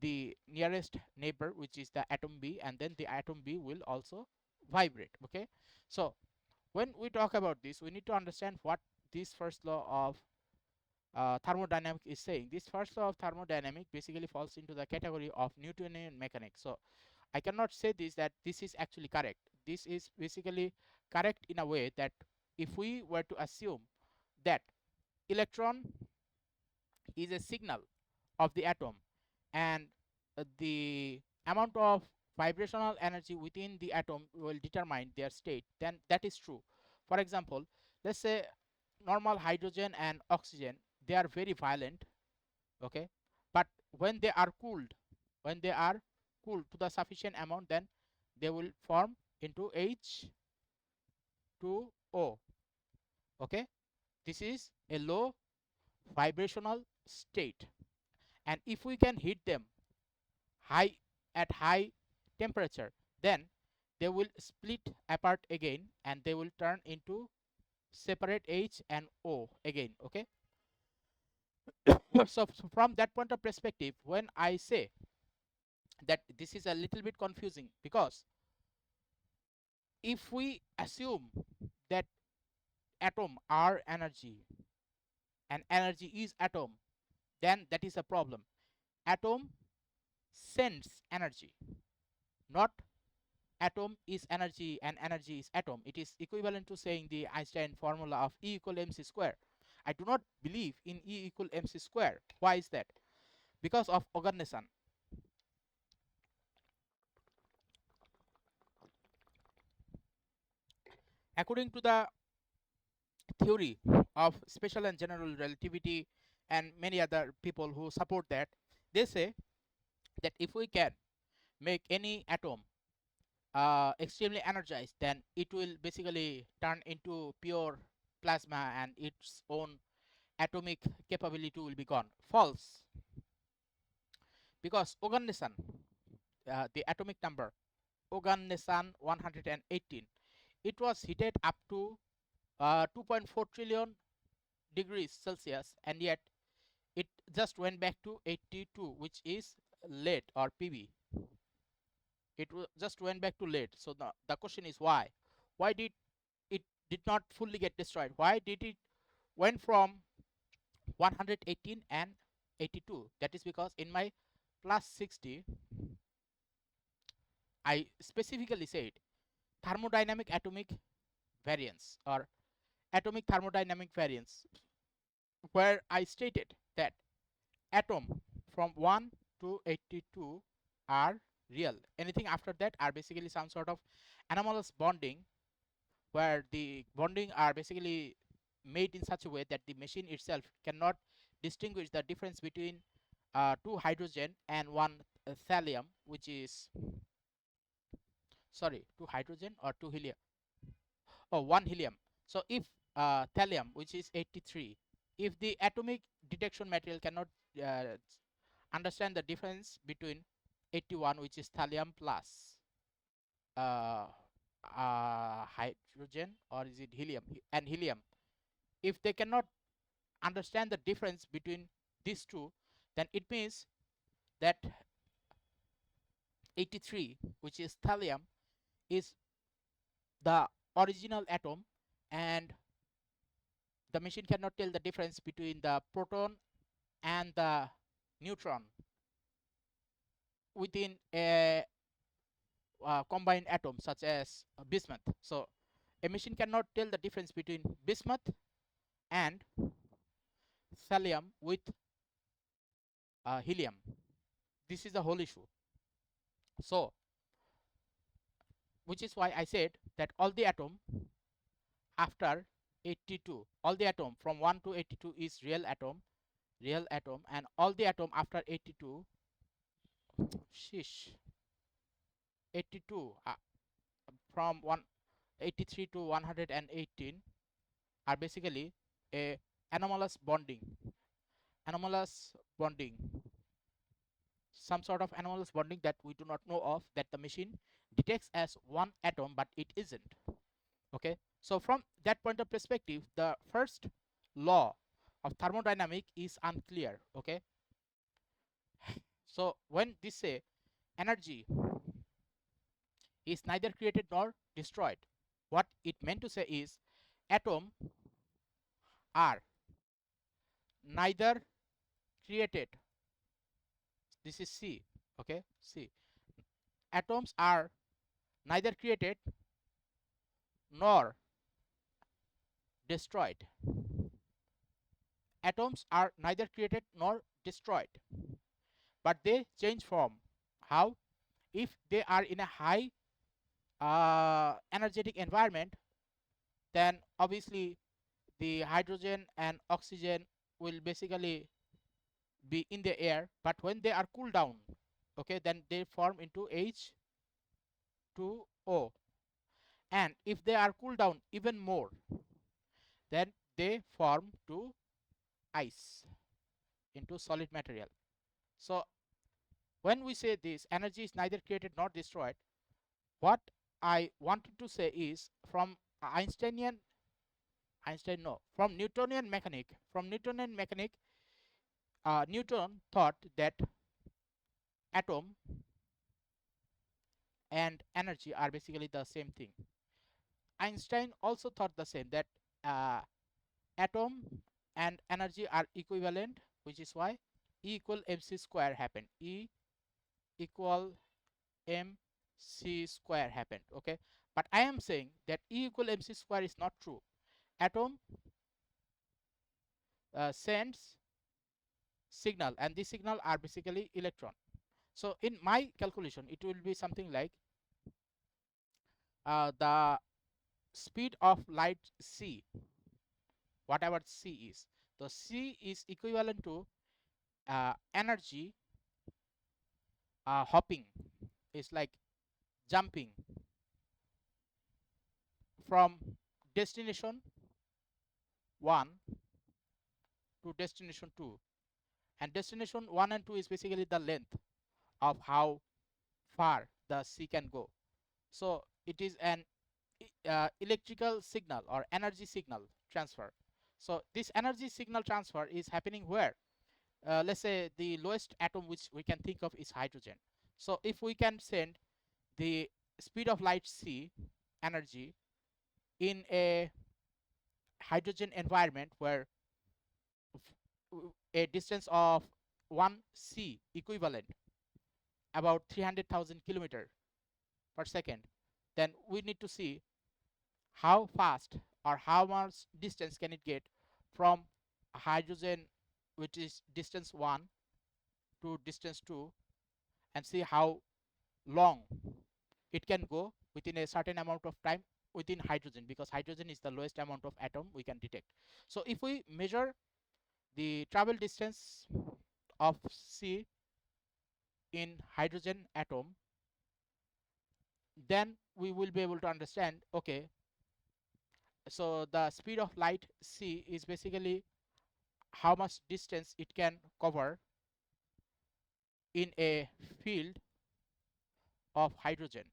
Speaker 1: the nearest neighbor, which is the atom B, and then the atom B will also vibrate. Okay, so when we talk about this, we need to understand what this first law of thermodynamics is saying. This first law of thermodynamics basically falls into the category of Newtonian mechanics. So I cannot say this that this is actually correct. This is basically correct in a way that if we were to assume that electron is a signal of the atom, and the amount of vibrational energy within the atom will determine their state, then that is true. For example, let's say normal hydrogen and oxygen, they are very violent. Okay, but when they are cooled, when they are cooled to the sufficient amount, then they will form into H2O. Okay, this is a low vibrational state, and if we can heat them high at high temperature, then they will split apart again and they will turn into separate H and O again. Okay, so from that point of perspective, when I say that this is a little bit confusing, because if we assume that atom are energy and energy is atom, then that is a problem. Atom sends energy, not atom is energy and energy is atom. It is equivalent to saying the Einstein formula of E equal mc square. I do not believe in E equal mc square. Why is that? Because of organism. According to the theory of special and general relativity and many other people who support that, they say that if we can make any atom extremely energized, then it will basically turn into pure plasma and its own atomic capability will be gone. False, because organism, the atomic number organism 118, it was heated up to 2.4 trillion degrees Celsius, and yet it just went back to 82, which is lead or Pb. It just went back to lead. So the question is why? Why did it did not fully get destroyed? Why did it went from 118 and 82? That is because in my plus 60, I specifically said thermodynamic atomic variance or atomic thermodynamic variance, where I stated that atom from 1 to 82 are real. Anything after that are basically some sort of anomalous bonding, where the bonding are basically made in such a way that the machine itself cannot distinguish the difference between two hydrogen and one thallium, which is, sorry, two hydrogen or two helium, or one helium. So if thallium, which is 83, if the atomic detection material cannot uh, understand the difference between 81, which is thallium plus uh, hydrogen, or is it helium and helium, if they cannot understand the difference between these two, then it means that 83, which is thallium, is the original atom, and the machine cannot tell the difference between the proton and the neutron within a combined atom such as bismuth. So a machine cannot tell the difference between bismuth and thallium with helium. This is the whole issue. So which is why I said that all the atom after 82, all the atom from 1 to 82 is real atom, and all the atom after 82, sheesh, 82 from 183 to 118 are basically a anomalous bonding, anomalous bonding, some sort of anomalous bonding that we do not know of, that the machine detects as one atom but it isn't. Okay, so from that point of perspective, the first law of thermodynamic is unclear. Okay, so when this say energy is neither created nor destroyed, what it meant to say is atom are neither created, this is C, okay, C, atoms are neither created nor destroyed. Atoms are neither created nor destroyed, but they change form. How? If they are in a high energetic environment, then obviously the hydrogen and oxygen will basically be in the air, but when they are cooled down, okay, then they form into H2O. And if they are cooled down even more, then they form to ice, into solid material. So when we say this energy is neither created nor destroyed, what I wanted to say is from Newtonian mechanic, Newton thought that atom and energy are basically the same thing. Einstein also thought the same, that uh, atom and energy are equivalent, which is why E equal mc square happened. E equal mc square happened. Okay, but I am saying that E equal mc square is not true. Atom sends signal, and this signal are basically electron. So in my calculation, it will be something like the speed of light c, whatever c is. So c is equivalent to energy hopping. It's like jumping from destination 1 to destination 2, and destination 1 and 2 is basically the length of how far the c can go. So it is an electrical signal or energy signal transfer. So this energy signal transfer is happening where, let's say the lowest atom which we can think of is hydrogen. So if we can send the speed of light c energy in a hydrogen environment where a distance of 1 c equivalent, about 300,000 kilometers, per second, then we need to see how fast or how much distance can it get from hydrogen, which is distance 1 to distance 2, and see how long it can go within a certain amount of time within hydrogen, because hydrogen is the lowest amount of atom we can detect. So if we measure the travel distance of C in hydrogen atom, then we will be able to understand, okay, so the speed of light C is basically how much distance it can cover in a field of hydrogen.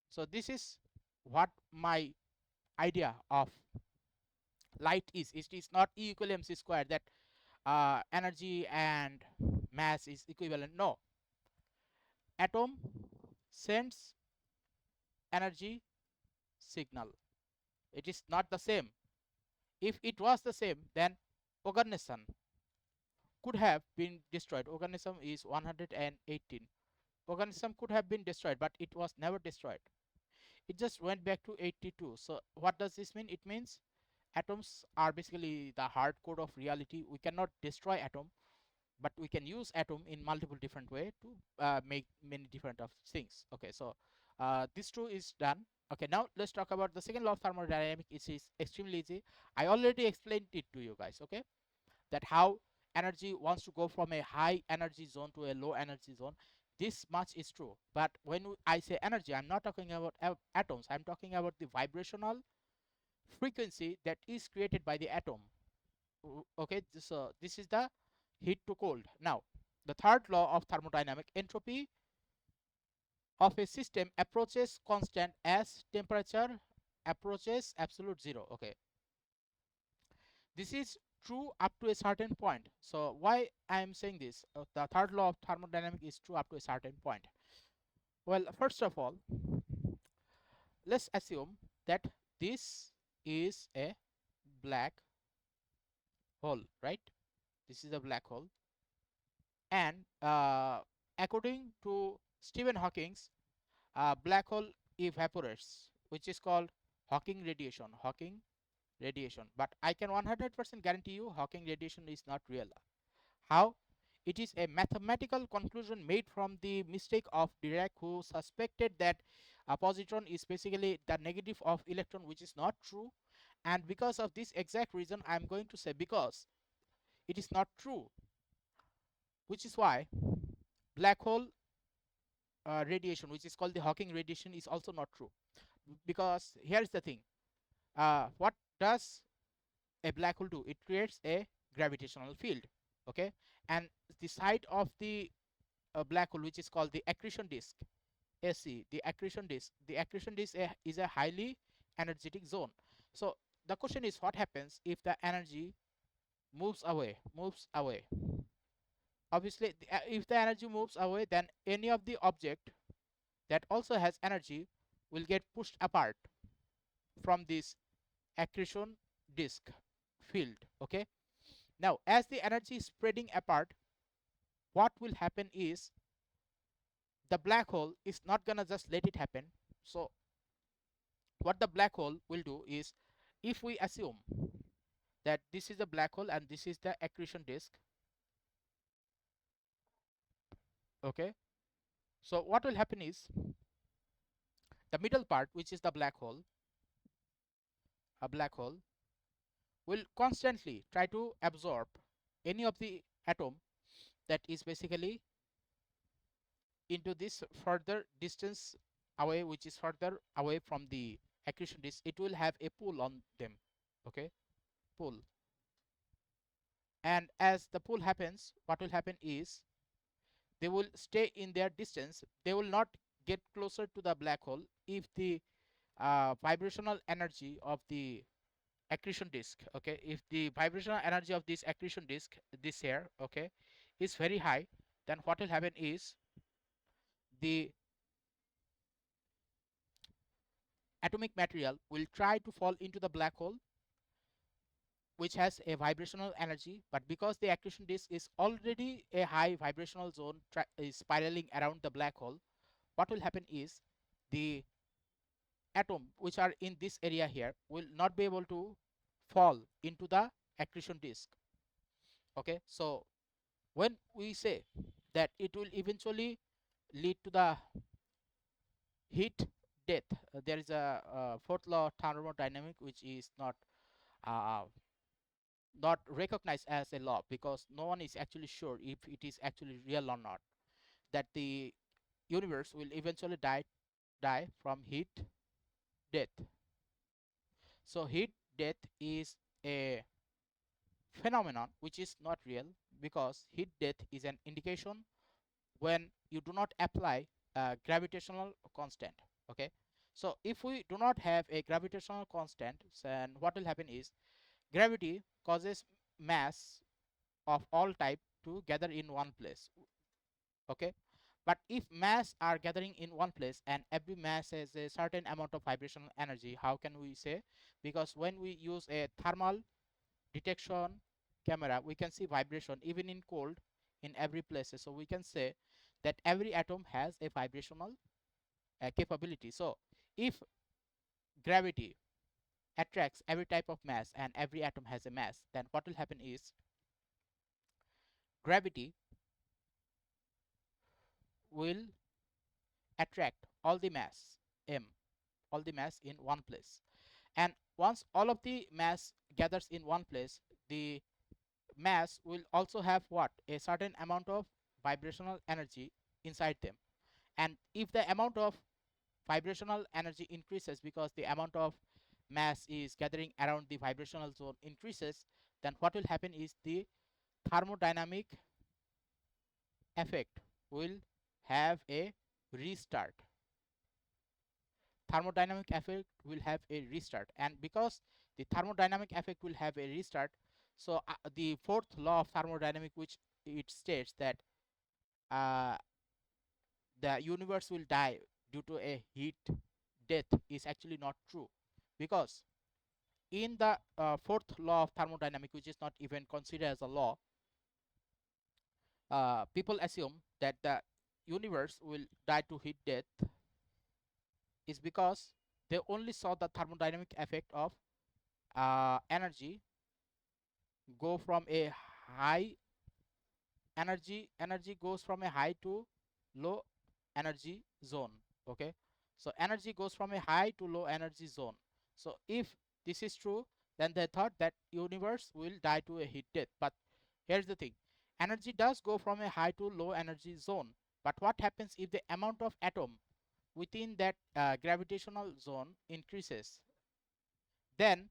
Speaker 1: So this is what my idea of light is. It is not E equal mc square, that energy and mass is equivalent. No, atom sends energy signal. It is not the same. If it was the same, then organism could have been destroyed. Organism is 118. Organism could have been destroyed, but it was never destroyed. It just went back to 82. So what does this mean? It means atoms are basically the hard code of reality. We cannot destroy atom, but we can use atom in multiple different way to make many different of things. Okay, so this two is done. Okay, now let's talk about the second law of thermodynamics. It is extremely easy. I already explained it to you guys. Okay, that how energy wants to go from a high energy zone to a low energy zone. This much is true, but when I say energy, I'm not talking about atoms. I'm talking about the vibrational frequency that is created by the atom. Okay, so this is the heat to cold. Now the third law of thermodynamic, entropy of a system approaches constant as temperature approaches absolute zero. Okay, this is true up to a certain point. So why I am saying this, the third law of thermodynamics is true up to a certain point. Well, first of all, let's assume that this is a black hole, right? This is a black hole, and according to Stephen Hawking's, black hole evaporates, which is called Hawking radiation. Hawking radiation. But I can 100% guarantee you Hawking radiation is not real. How? It is a mathematical conclusion made from the mistake of Dirac, who suspected that a positron is basically the negative of electron, which is not true. And because of this exact reason, I am going to say, because it is not true, which is why black hole radiation, which is called the Hawking radiation, is also not true. Because here is the thing, what does a black hole do? It creates a gravitational field. Okay, and the side of the black hole, which is called the accretion disk, AC, the accretion disk is a highly energetic zone. So the question is, what happens if the energy moves away? Obviously, if the energy moves away, then any of the object that also has energy will get pushed apart from this accretion disk field. Okay, now as the energy is spreading apart, what will happen is the black hole is not gonna just let it happen. So what the black hole will do is, if we assume that this is a black hole and this is the accretion disk, okay, so what will happen is the middle part, which is the black hole, a black hole will constantly try to absorb any of the atom that is basically into this further distance away, which is further away from the accretion disk. It will have a pull on them. Okay, pull. And as the pull happens, what will happen is they will stay in their distance. They will not get closer to the black hole if the vibrational energy of the accretion disk, okay, if the vibrational energy of this accretion disk, this here, okay, is very high, then what will happen is the atomic material will try to fall into the black hole, which has a vibrational energy. But because the accretion disk is already a high vibrational zone is spiraling around the black hole, what will happen is the atom which are in this area here will not be able to fall into the accretion disk. Okay, so when we say that it will eventually lead to the heat death, there is a fourth law of thermodynamics which is uh, not recognized as a law, because no one is actually sure if it is actually real or not, that the universe will eventually die from heat death. So heat death is a phenomenon which is not real, because heat death is an indication when you do not apply a gravitational constant. Okay, so if we do not have a gravitational constant, then what will happen is gravity causes mass of all type to gather in one place. Okay, but if mass are gathering in one place and every mass has a certain amount of vibrational energy, how can we say? Because when we use a thermal detection camera, we can see vibration even in cold in every place. So we can say that every atom has a vibrational capability. So if gravity attracts every type of mass and every atom has a mass, then what will happen is gravity will attract all the mass m, all the mass in one place. And once all of the mass gathers in one place, the mass will also have what, a certain amount of vibrational energy inside them. And if the amount of vibrational energy increases, because the amount of mass is gathering around the vibrational zone increases, then what will happen is the thermodynamic effect will have a restart. Thermodynamic effect will have a restart. And because the thermodynamic effect will have a restart, so the fourth law of thermodynamics, which it states that uh, the universe will die due to a heat death, is actually not true. Because in the fourth law of thermodynamics, which is not even considered as a law, people assume that the universe will die to heat death is because they only saw the thermodynamic effect of energy go from a high energy goes from a high to low energy zone. Okay, so energy goes from a high to low energy zone. So if this is true, then they thought that universe will die to a heat death. But here's the thing, energy does go from a high to low energy zone, but what happens if the amount of atom within that gravitational zone increases? Then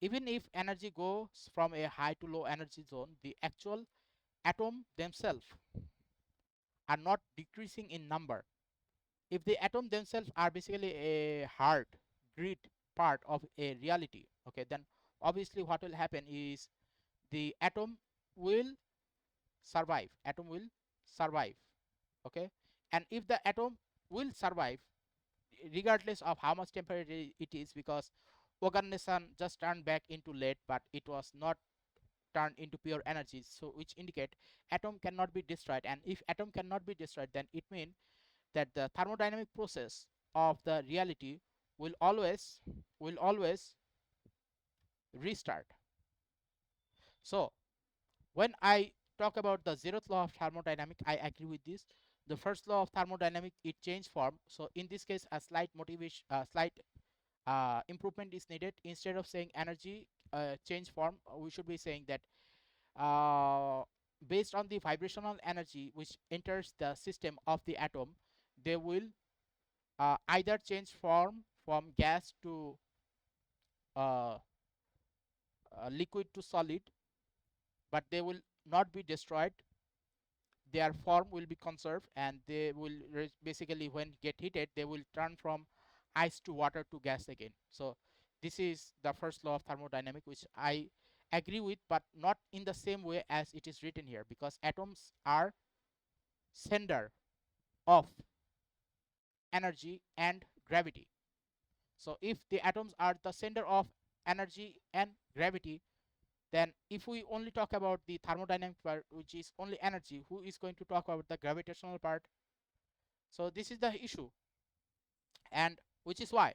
Speaker 1: even if energy goes from a high to low energy zone, the actual atom themselves are not decreasing in number. If the atom themselves are basically a hard grid part of a reality, okay, then obviously what will happen is the atom will survive. Okay, and if the atom will survive regardless of how much temperature it is, because organization just turned back into lead, but it was not turned into pure energy, so which indicate atom cannot be destroyed. And if atom cannot be destroyed, then it means that the thermodynamic process of the reality will always restart. So when I talk about the zeroth law of thermodynamics, I agree with this. The first law of thermodynamics, it change form. So in this case, a slight motivation, slight improvement is needed. Instead of saying energy change form, we should be saying that uh, based on the vibrational energy which enters the system of the atom, they will either change form from gas to uh, liquid to solid, but they will not be destroyed. Their form will be conserved, and they will basically, when get heated, they will turn from ice to water to gas again. So this is the first law of thermodynamics, which I agree with, but not in the same way as it is written here, because atoms are sender of energy and gravity. So if the atoms are the sender of energy and gravity, then if we only talk about the thermodynamic part, which is only energy, who is going to talk about the gravitational part? So this is the issue. And which is why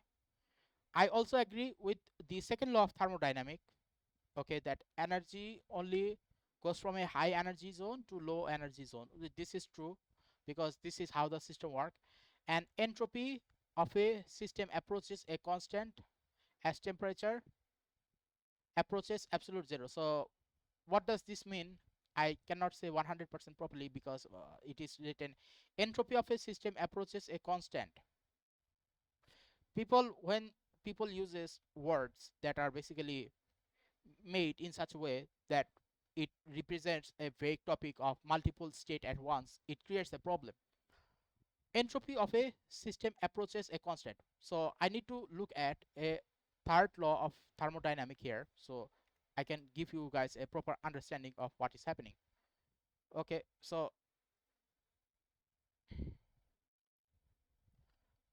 Speaker 1: I also agree with the second law of thermodynamic, okay, that energy only goes from a high energy zone to low energy zone. This is true because this is how the system works. And entropy of a system approaches a constant as temperature approaches absolute zero. So what does this mean? I cannot say 100% properly because it is written entropy of a system approaches a constant. When people uses words that are basically made in such a way that it represents a vague topic of multiple state at once, it creates a problem. Entropy of a system approaches a constant. So I need to look at a third law of thermodynamic here, so I can give you guys a proper understanding of what is happening. Okay, so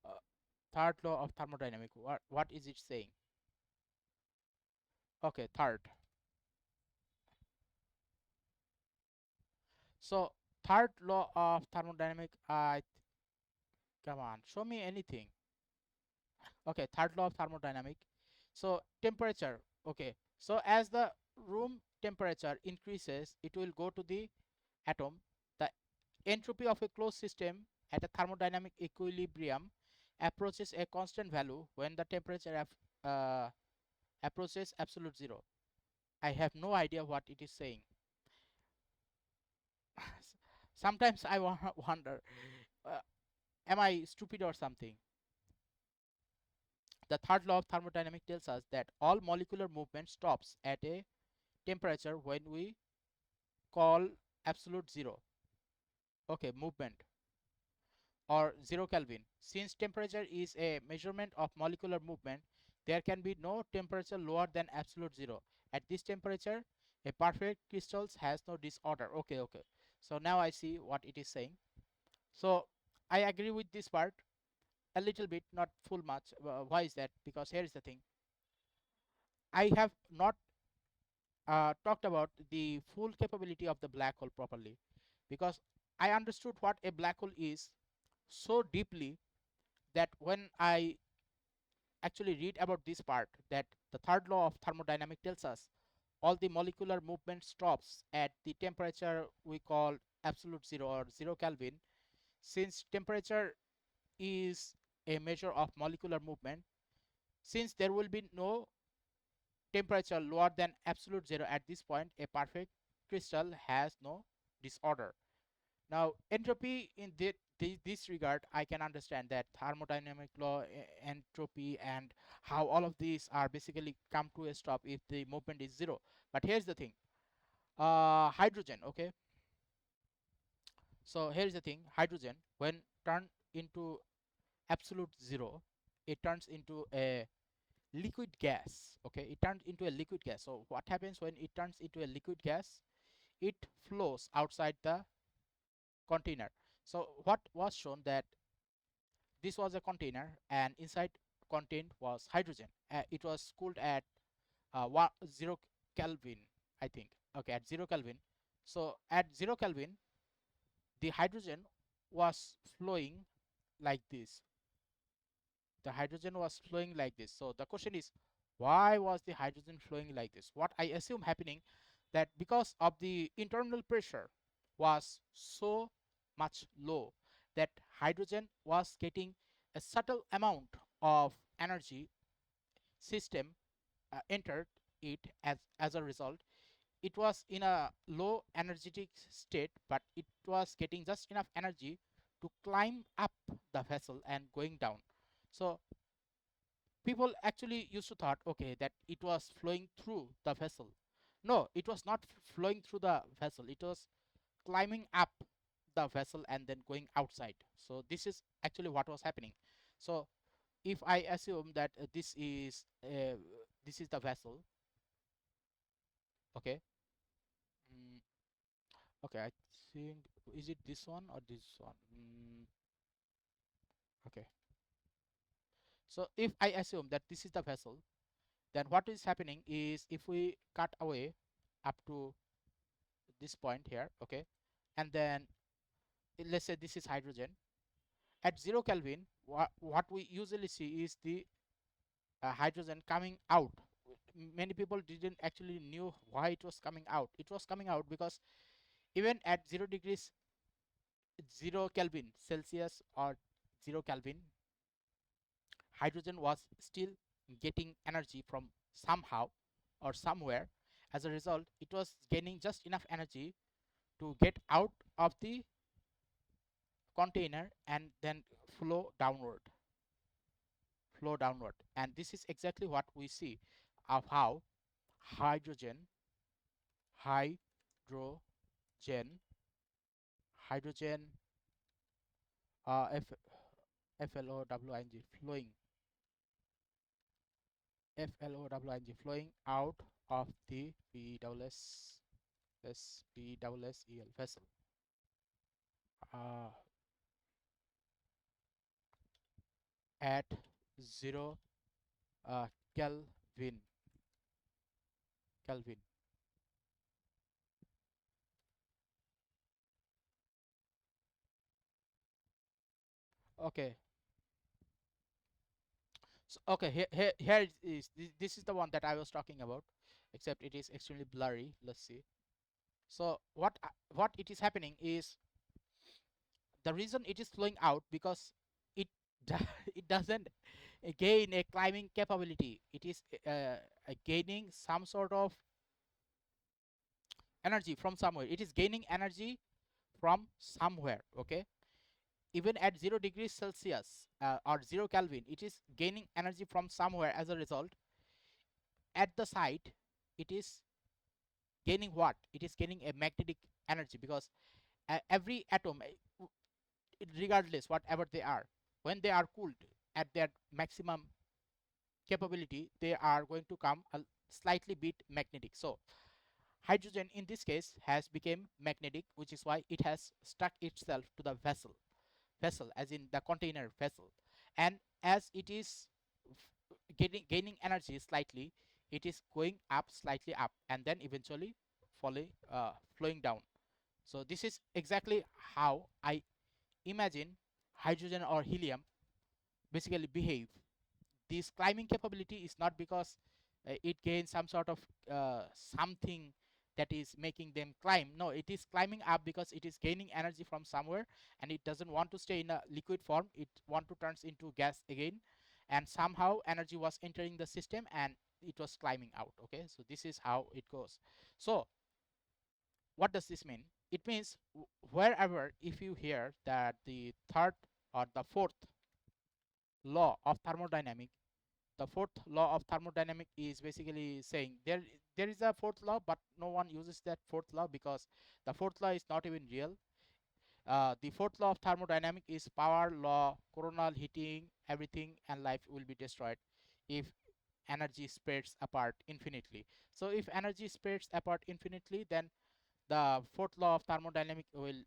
Speaker 1: uh, third law of thermodynamic, what is it saying? Okay, third. So third law of thermodynamic, come on, show me anything. Okay, third law of thermodynamic. So temperature, okay, so as the room temperature increases, it will go to the atom. The entropy of a closed system at a thermodynamic equilibrium approaches a constant value when the temperature approaches absolute zero. I have no idea what it is saying. Sometimes I wonder, uh, am I stupid or something? The third law of thermodynamics tells us that all molecular movement stops at a temperature when we call absolute zero. Okay, movement or 0 Kelvin. Since temperature is a measurement of molecular movement, there can be no temperature lower than absolute zero. At this temperature, a perfect crystal has no disorder. Okay, okay. So now I see what it is saying. So I agree with this part a little bit, not full much. Why is that? Because here is the thing. I have not talked about the full capability of the black hole properly, because I understood what a black hole is so deeply that when I actually read about this part, that the third law of thermodynamics tells us all the molecular movement stops at the temperature we call absolute zero or 0 Kelvin. Since temperature is a measure of molecular movement, since there will be no temperature lower than absolute zero at this point, a perfect crystal has no disorder. Now, entropy in this regard, I can understand that thermodynamic law, entropy, and how all of these are basically come to a stop if the movement is zero. But here's the thing: hydrogen. Okay, so here's the thing: hydrogen, when turned into absolute zero, it turns into a liquid gas. Okay, it turns into a liquid gas. So what happens when it turns into a liquid gas? It flows outside the container. So what was shown that this was a container and inside contained was hydrogen. It was cooled at 0 Kelvin, I think. Okay, at 0 Kelvin. So at 0 Kelvin, the hydrogen was flowing like this. The hydrogen was flowing like this. So the question is, why was the hydrogen flowing like this? What I assume happening, that because of the internal pressure was so much low, that hydrogen was getting a subtle amount of energy, system entered it. As a result, it was in a low energetic state, but it was getting just enough energy to climb up the vessel and going down. So people actually used to thought, okay, that it was flowing through the vessel. No, it was not flowing through the vessel, it was climbing up the vessel and then going outside. So this is actually what was happening. So if I assume that this is the vessel. Okay. mm, okay, I think, is it this one or this one? Okay, so if I assume that this is the vessel, then what is happening is, if we cut away up to this point here, okay, and then let's say this is hydrogen, at 0 Kelvin, what we usually see is the hydrogen coming out. Many people didn't actually knew why it was coming out. It was coming out because even at 0 degrees 0 Kelvin Celsius or 0 Kelvin, hydrogen was still getting energy from somehow or somewhere. As a result, it was gaining just enough energy to get out of the container and then flow downward, and this is exactly what we see of how hydrogen hydrogen hydrogen F FLOWING flowing flowing out of the PWSEL vessel uh, at 0 uh, Kelvin Kelvin. Okay, so okay, here it is. This is the one that I was talking about, except it is extremely blurry. Let's see. So what it is happening is, the reason it is flowing out because it it doesn't gain a climbing capability. It is gaining some sort of energy from somewhere. It is gaining energy from somewhere. Okay, even at 0 degrees Celsius or 0 Kelvin, it is gaining energy from somewhere. As a result, at the site, it is gaining what? It is gaining a magnetic energy because every atom, regardless whatever they are, when they are cooled at their maximum capability, they are going to come a slightly bit magnetic. So hydrogen in this case has become magnetic, which is why it has stuck itself to the vessel as in the container vessel, and as it is gaining energy slightly, it is going up slightly up and then eventually falling flowing down. So this is exactly how I imagine hydrogen or helium basically behave. This climbing capability is not because it gains some sort of something that is making them climb. No, it is climbing up because it is gaining energy from somewhere, and it doesn't want to stay in a liquid form. It want to turns into gas again, and somehow energy was entering the system and it was climbing out. Okay, so this is how it goes. So what does this mean? It means wherever, if you hear that the third or the fourth law of thermodynamics, the fourth law of thermodynamics is basically saying there is a fourth law, but no one uses that fourth law because the fourth law is not even real. The fourth law of thermodynamics is power law, coronal heating, everything and life will be destroyed if energy spreads apart infinitely. So if energy spreads apart infinitely, then the fourth law of thermodynamics will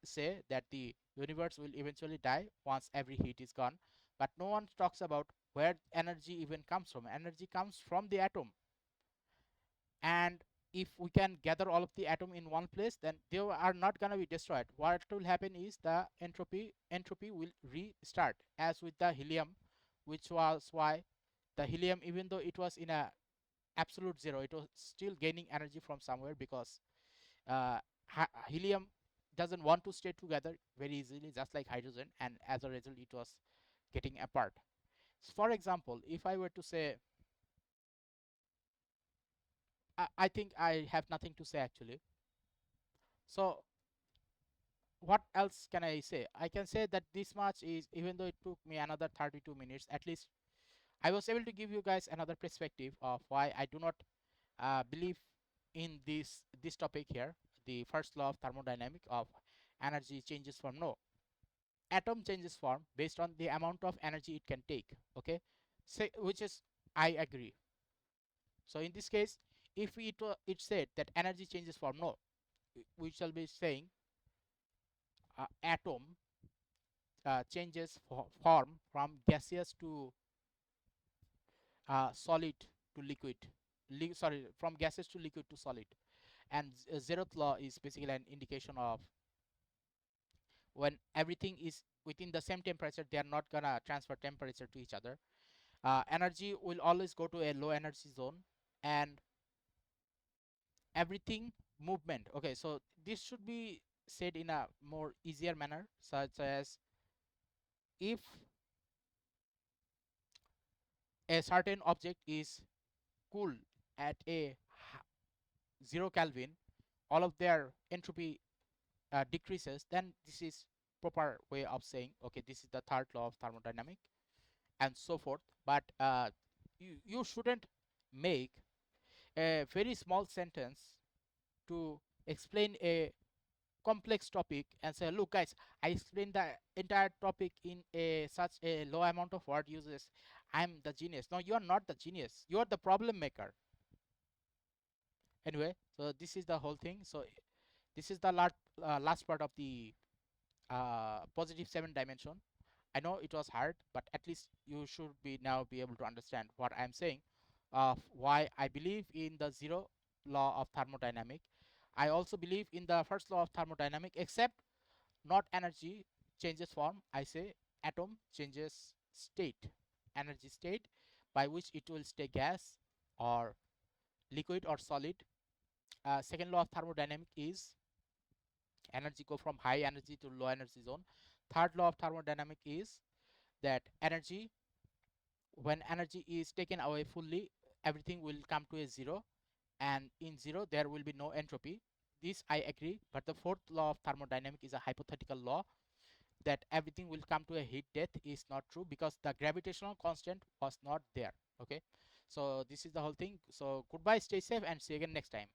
Speaker 1: say that the universe will eventually die once every heat is gone. But no one talks about where energy even comes from. Energy comes from the atom. And if we can gather all of the atom in one place, then they are not going to be destroyed. What will happen is the entropy will restart, as with the helium, which was why the helium, even though it was in a absolute zero, it was still gaining energy from somewhere because helium doesn't want to stay together very easily, just like hydrogen, and as a result it was getting apart. So for example, if I were to say, I think I have nothing to say actually. So what else can I say? I can say that this much is, even though it took me another 32 minutes, at least I was able to give you guys another perspective of why I do not believe in this topic here, the first law of thermodynamics of energy changes form. No, atom changes form based on the amount of energy it can take. Okay, say, which is, I agree. So in this case, if it said that energy changes form, no, we shall be saying atom changes form from gaseous to solid to liquid. Sorry, from gaseous to liquid to solid. And zeroth law is basically an indication of when everything is within the same temperature, they are not gonna transfer temperature to each other. Energy will always go to a low energy zone, and everything movement. Okay, so this should be said in a more easier manner, such as if a certain object is cool at a 0 Kelvin, all of their entropy decreases, then this is proper way of saying, okay, this is the third law of thermodynamic, and so forth. But you shouldn't make a very small sentence to explain a complex topic and say, look guys, I explained the entire topic in a such a low amount of word uses, I'm the genius. No, you are not the genius, you are the problem maker. Anyway, so this is the whole thing. So this is the last part of the positive 7 dimension. I know it was hard, but at least you should be now be able to understand what I'm saying, why I believe in the zero law of thermodynamic. I also believe in the first law of thermodynamic, except not energy changes form. I say atom changes state, energy state, by which it will stay gas or liquid or solid. Second law of thermodynamic is energy go from high energy to low energy zone. Third law of thermodynamic is that energy, when energy is taken away fully, everything will come to a zero, and in zero there will be no entropy. This I agree, but the fourth law of thermodynamic is a hypothetical law, that everything will come to a heat death is not true, because the gravitational constant was not there. Okay, so this is the whole thing. So goodbye, stay safe, and see you again next time.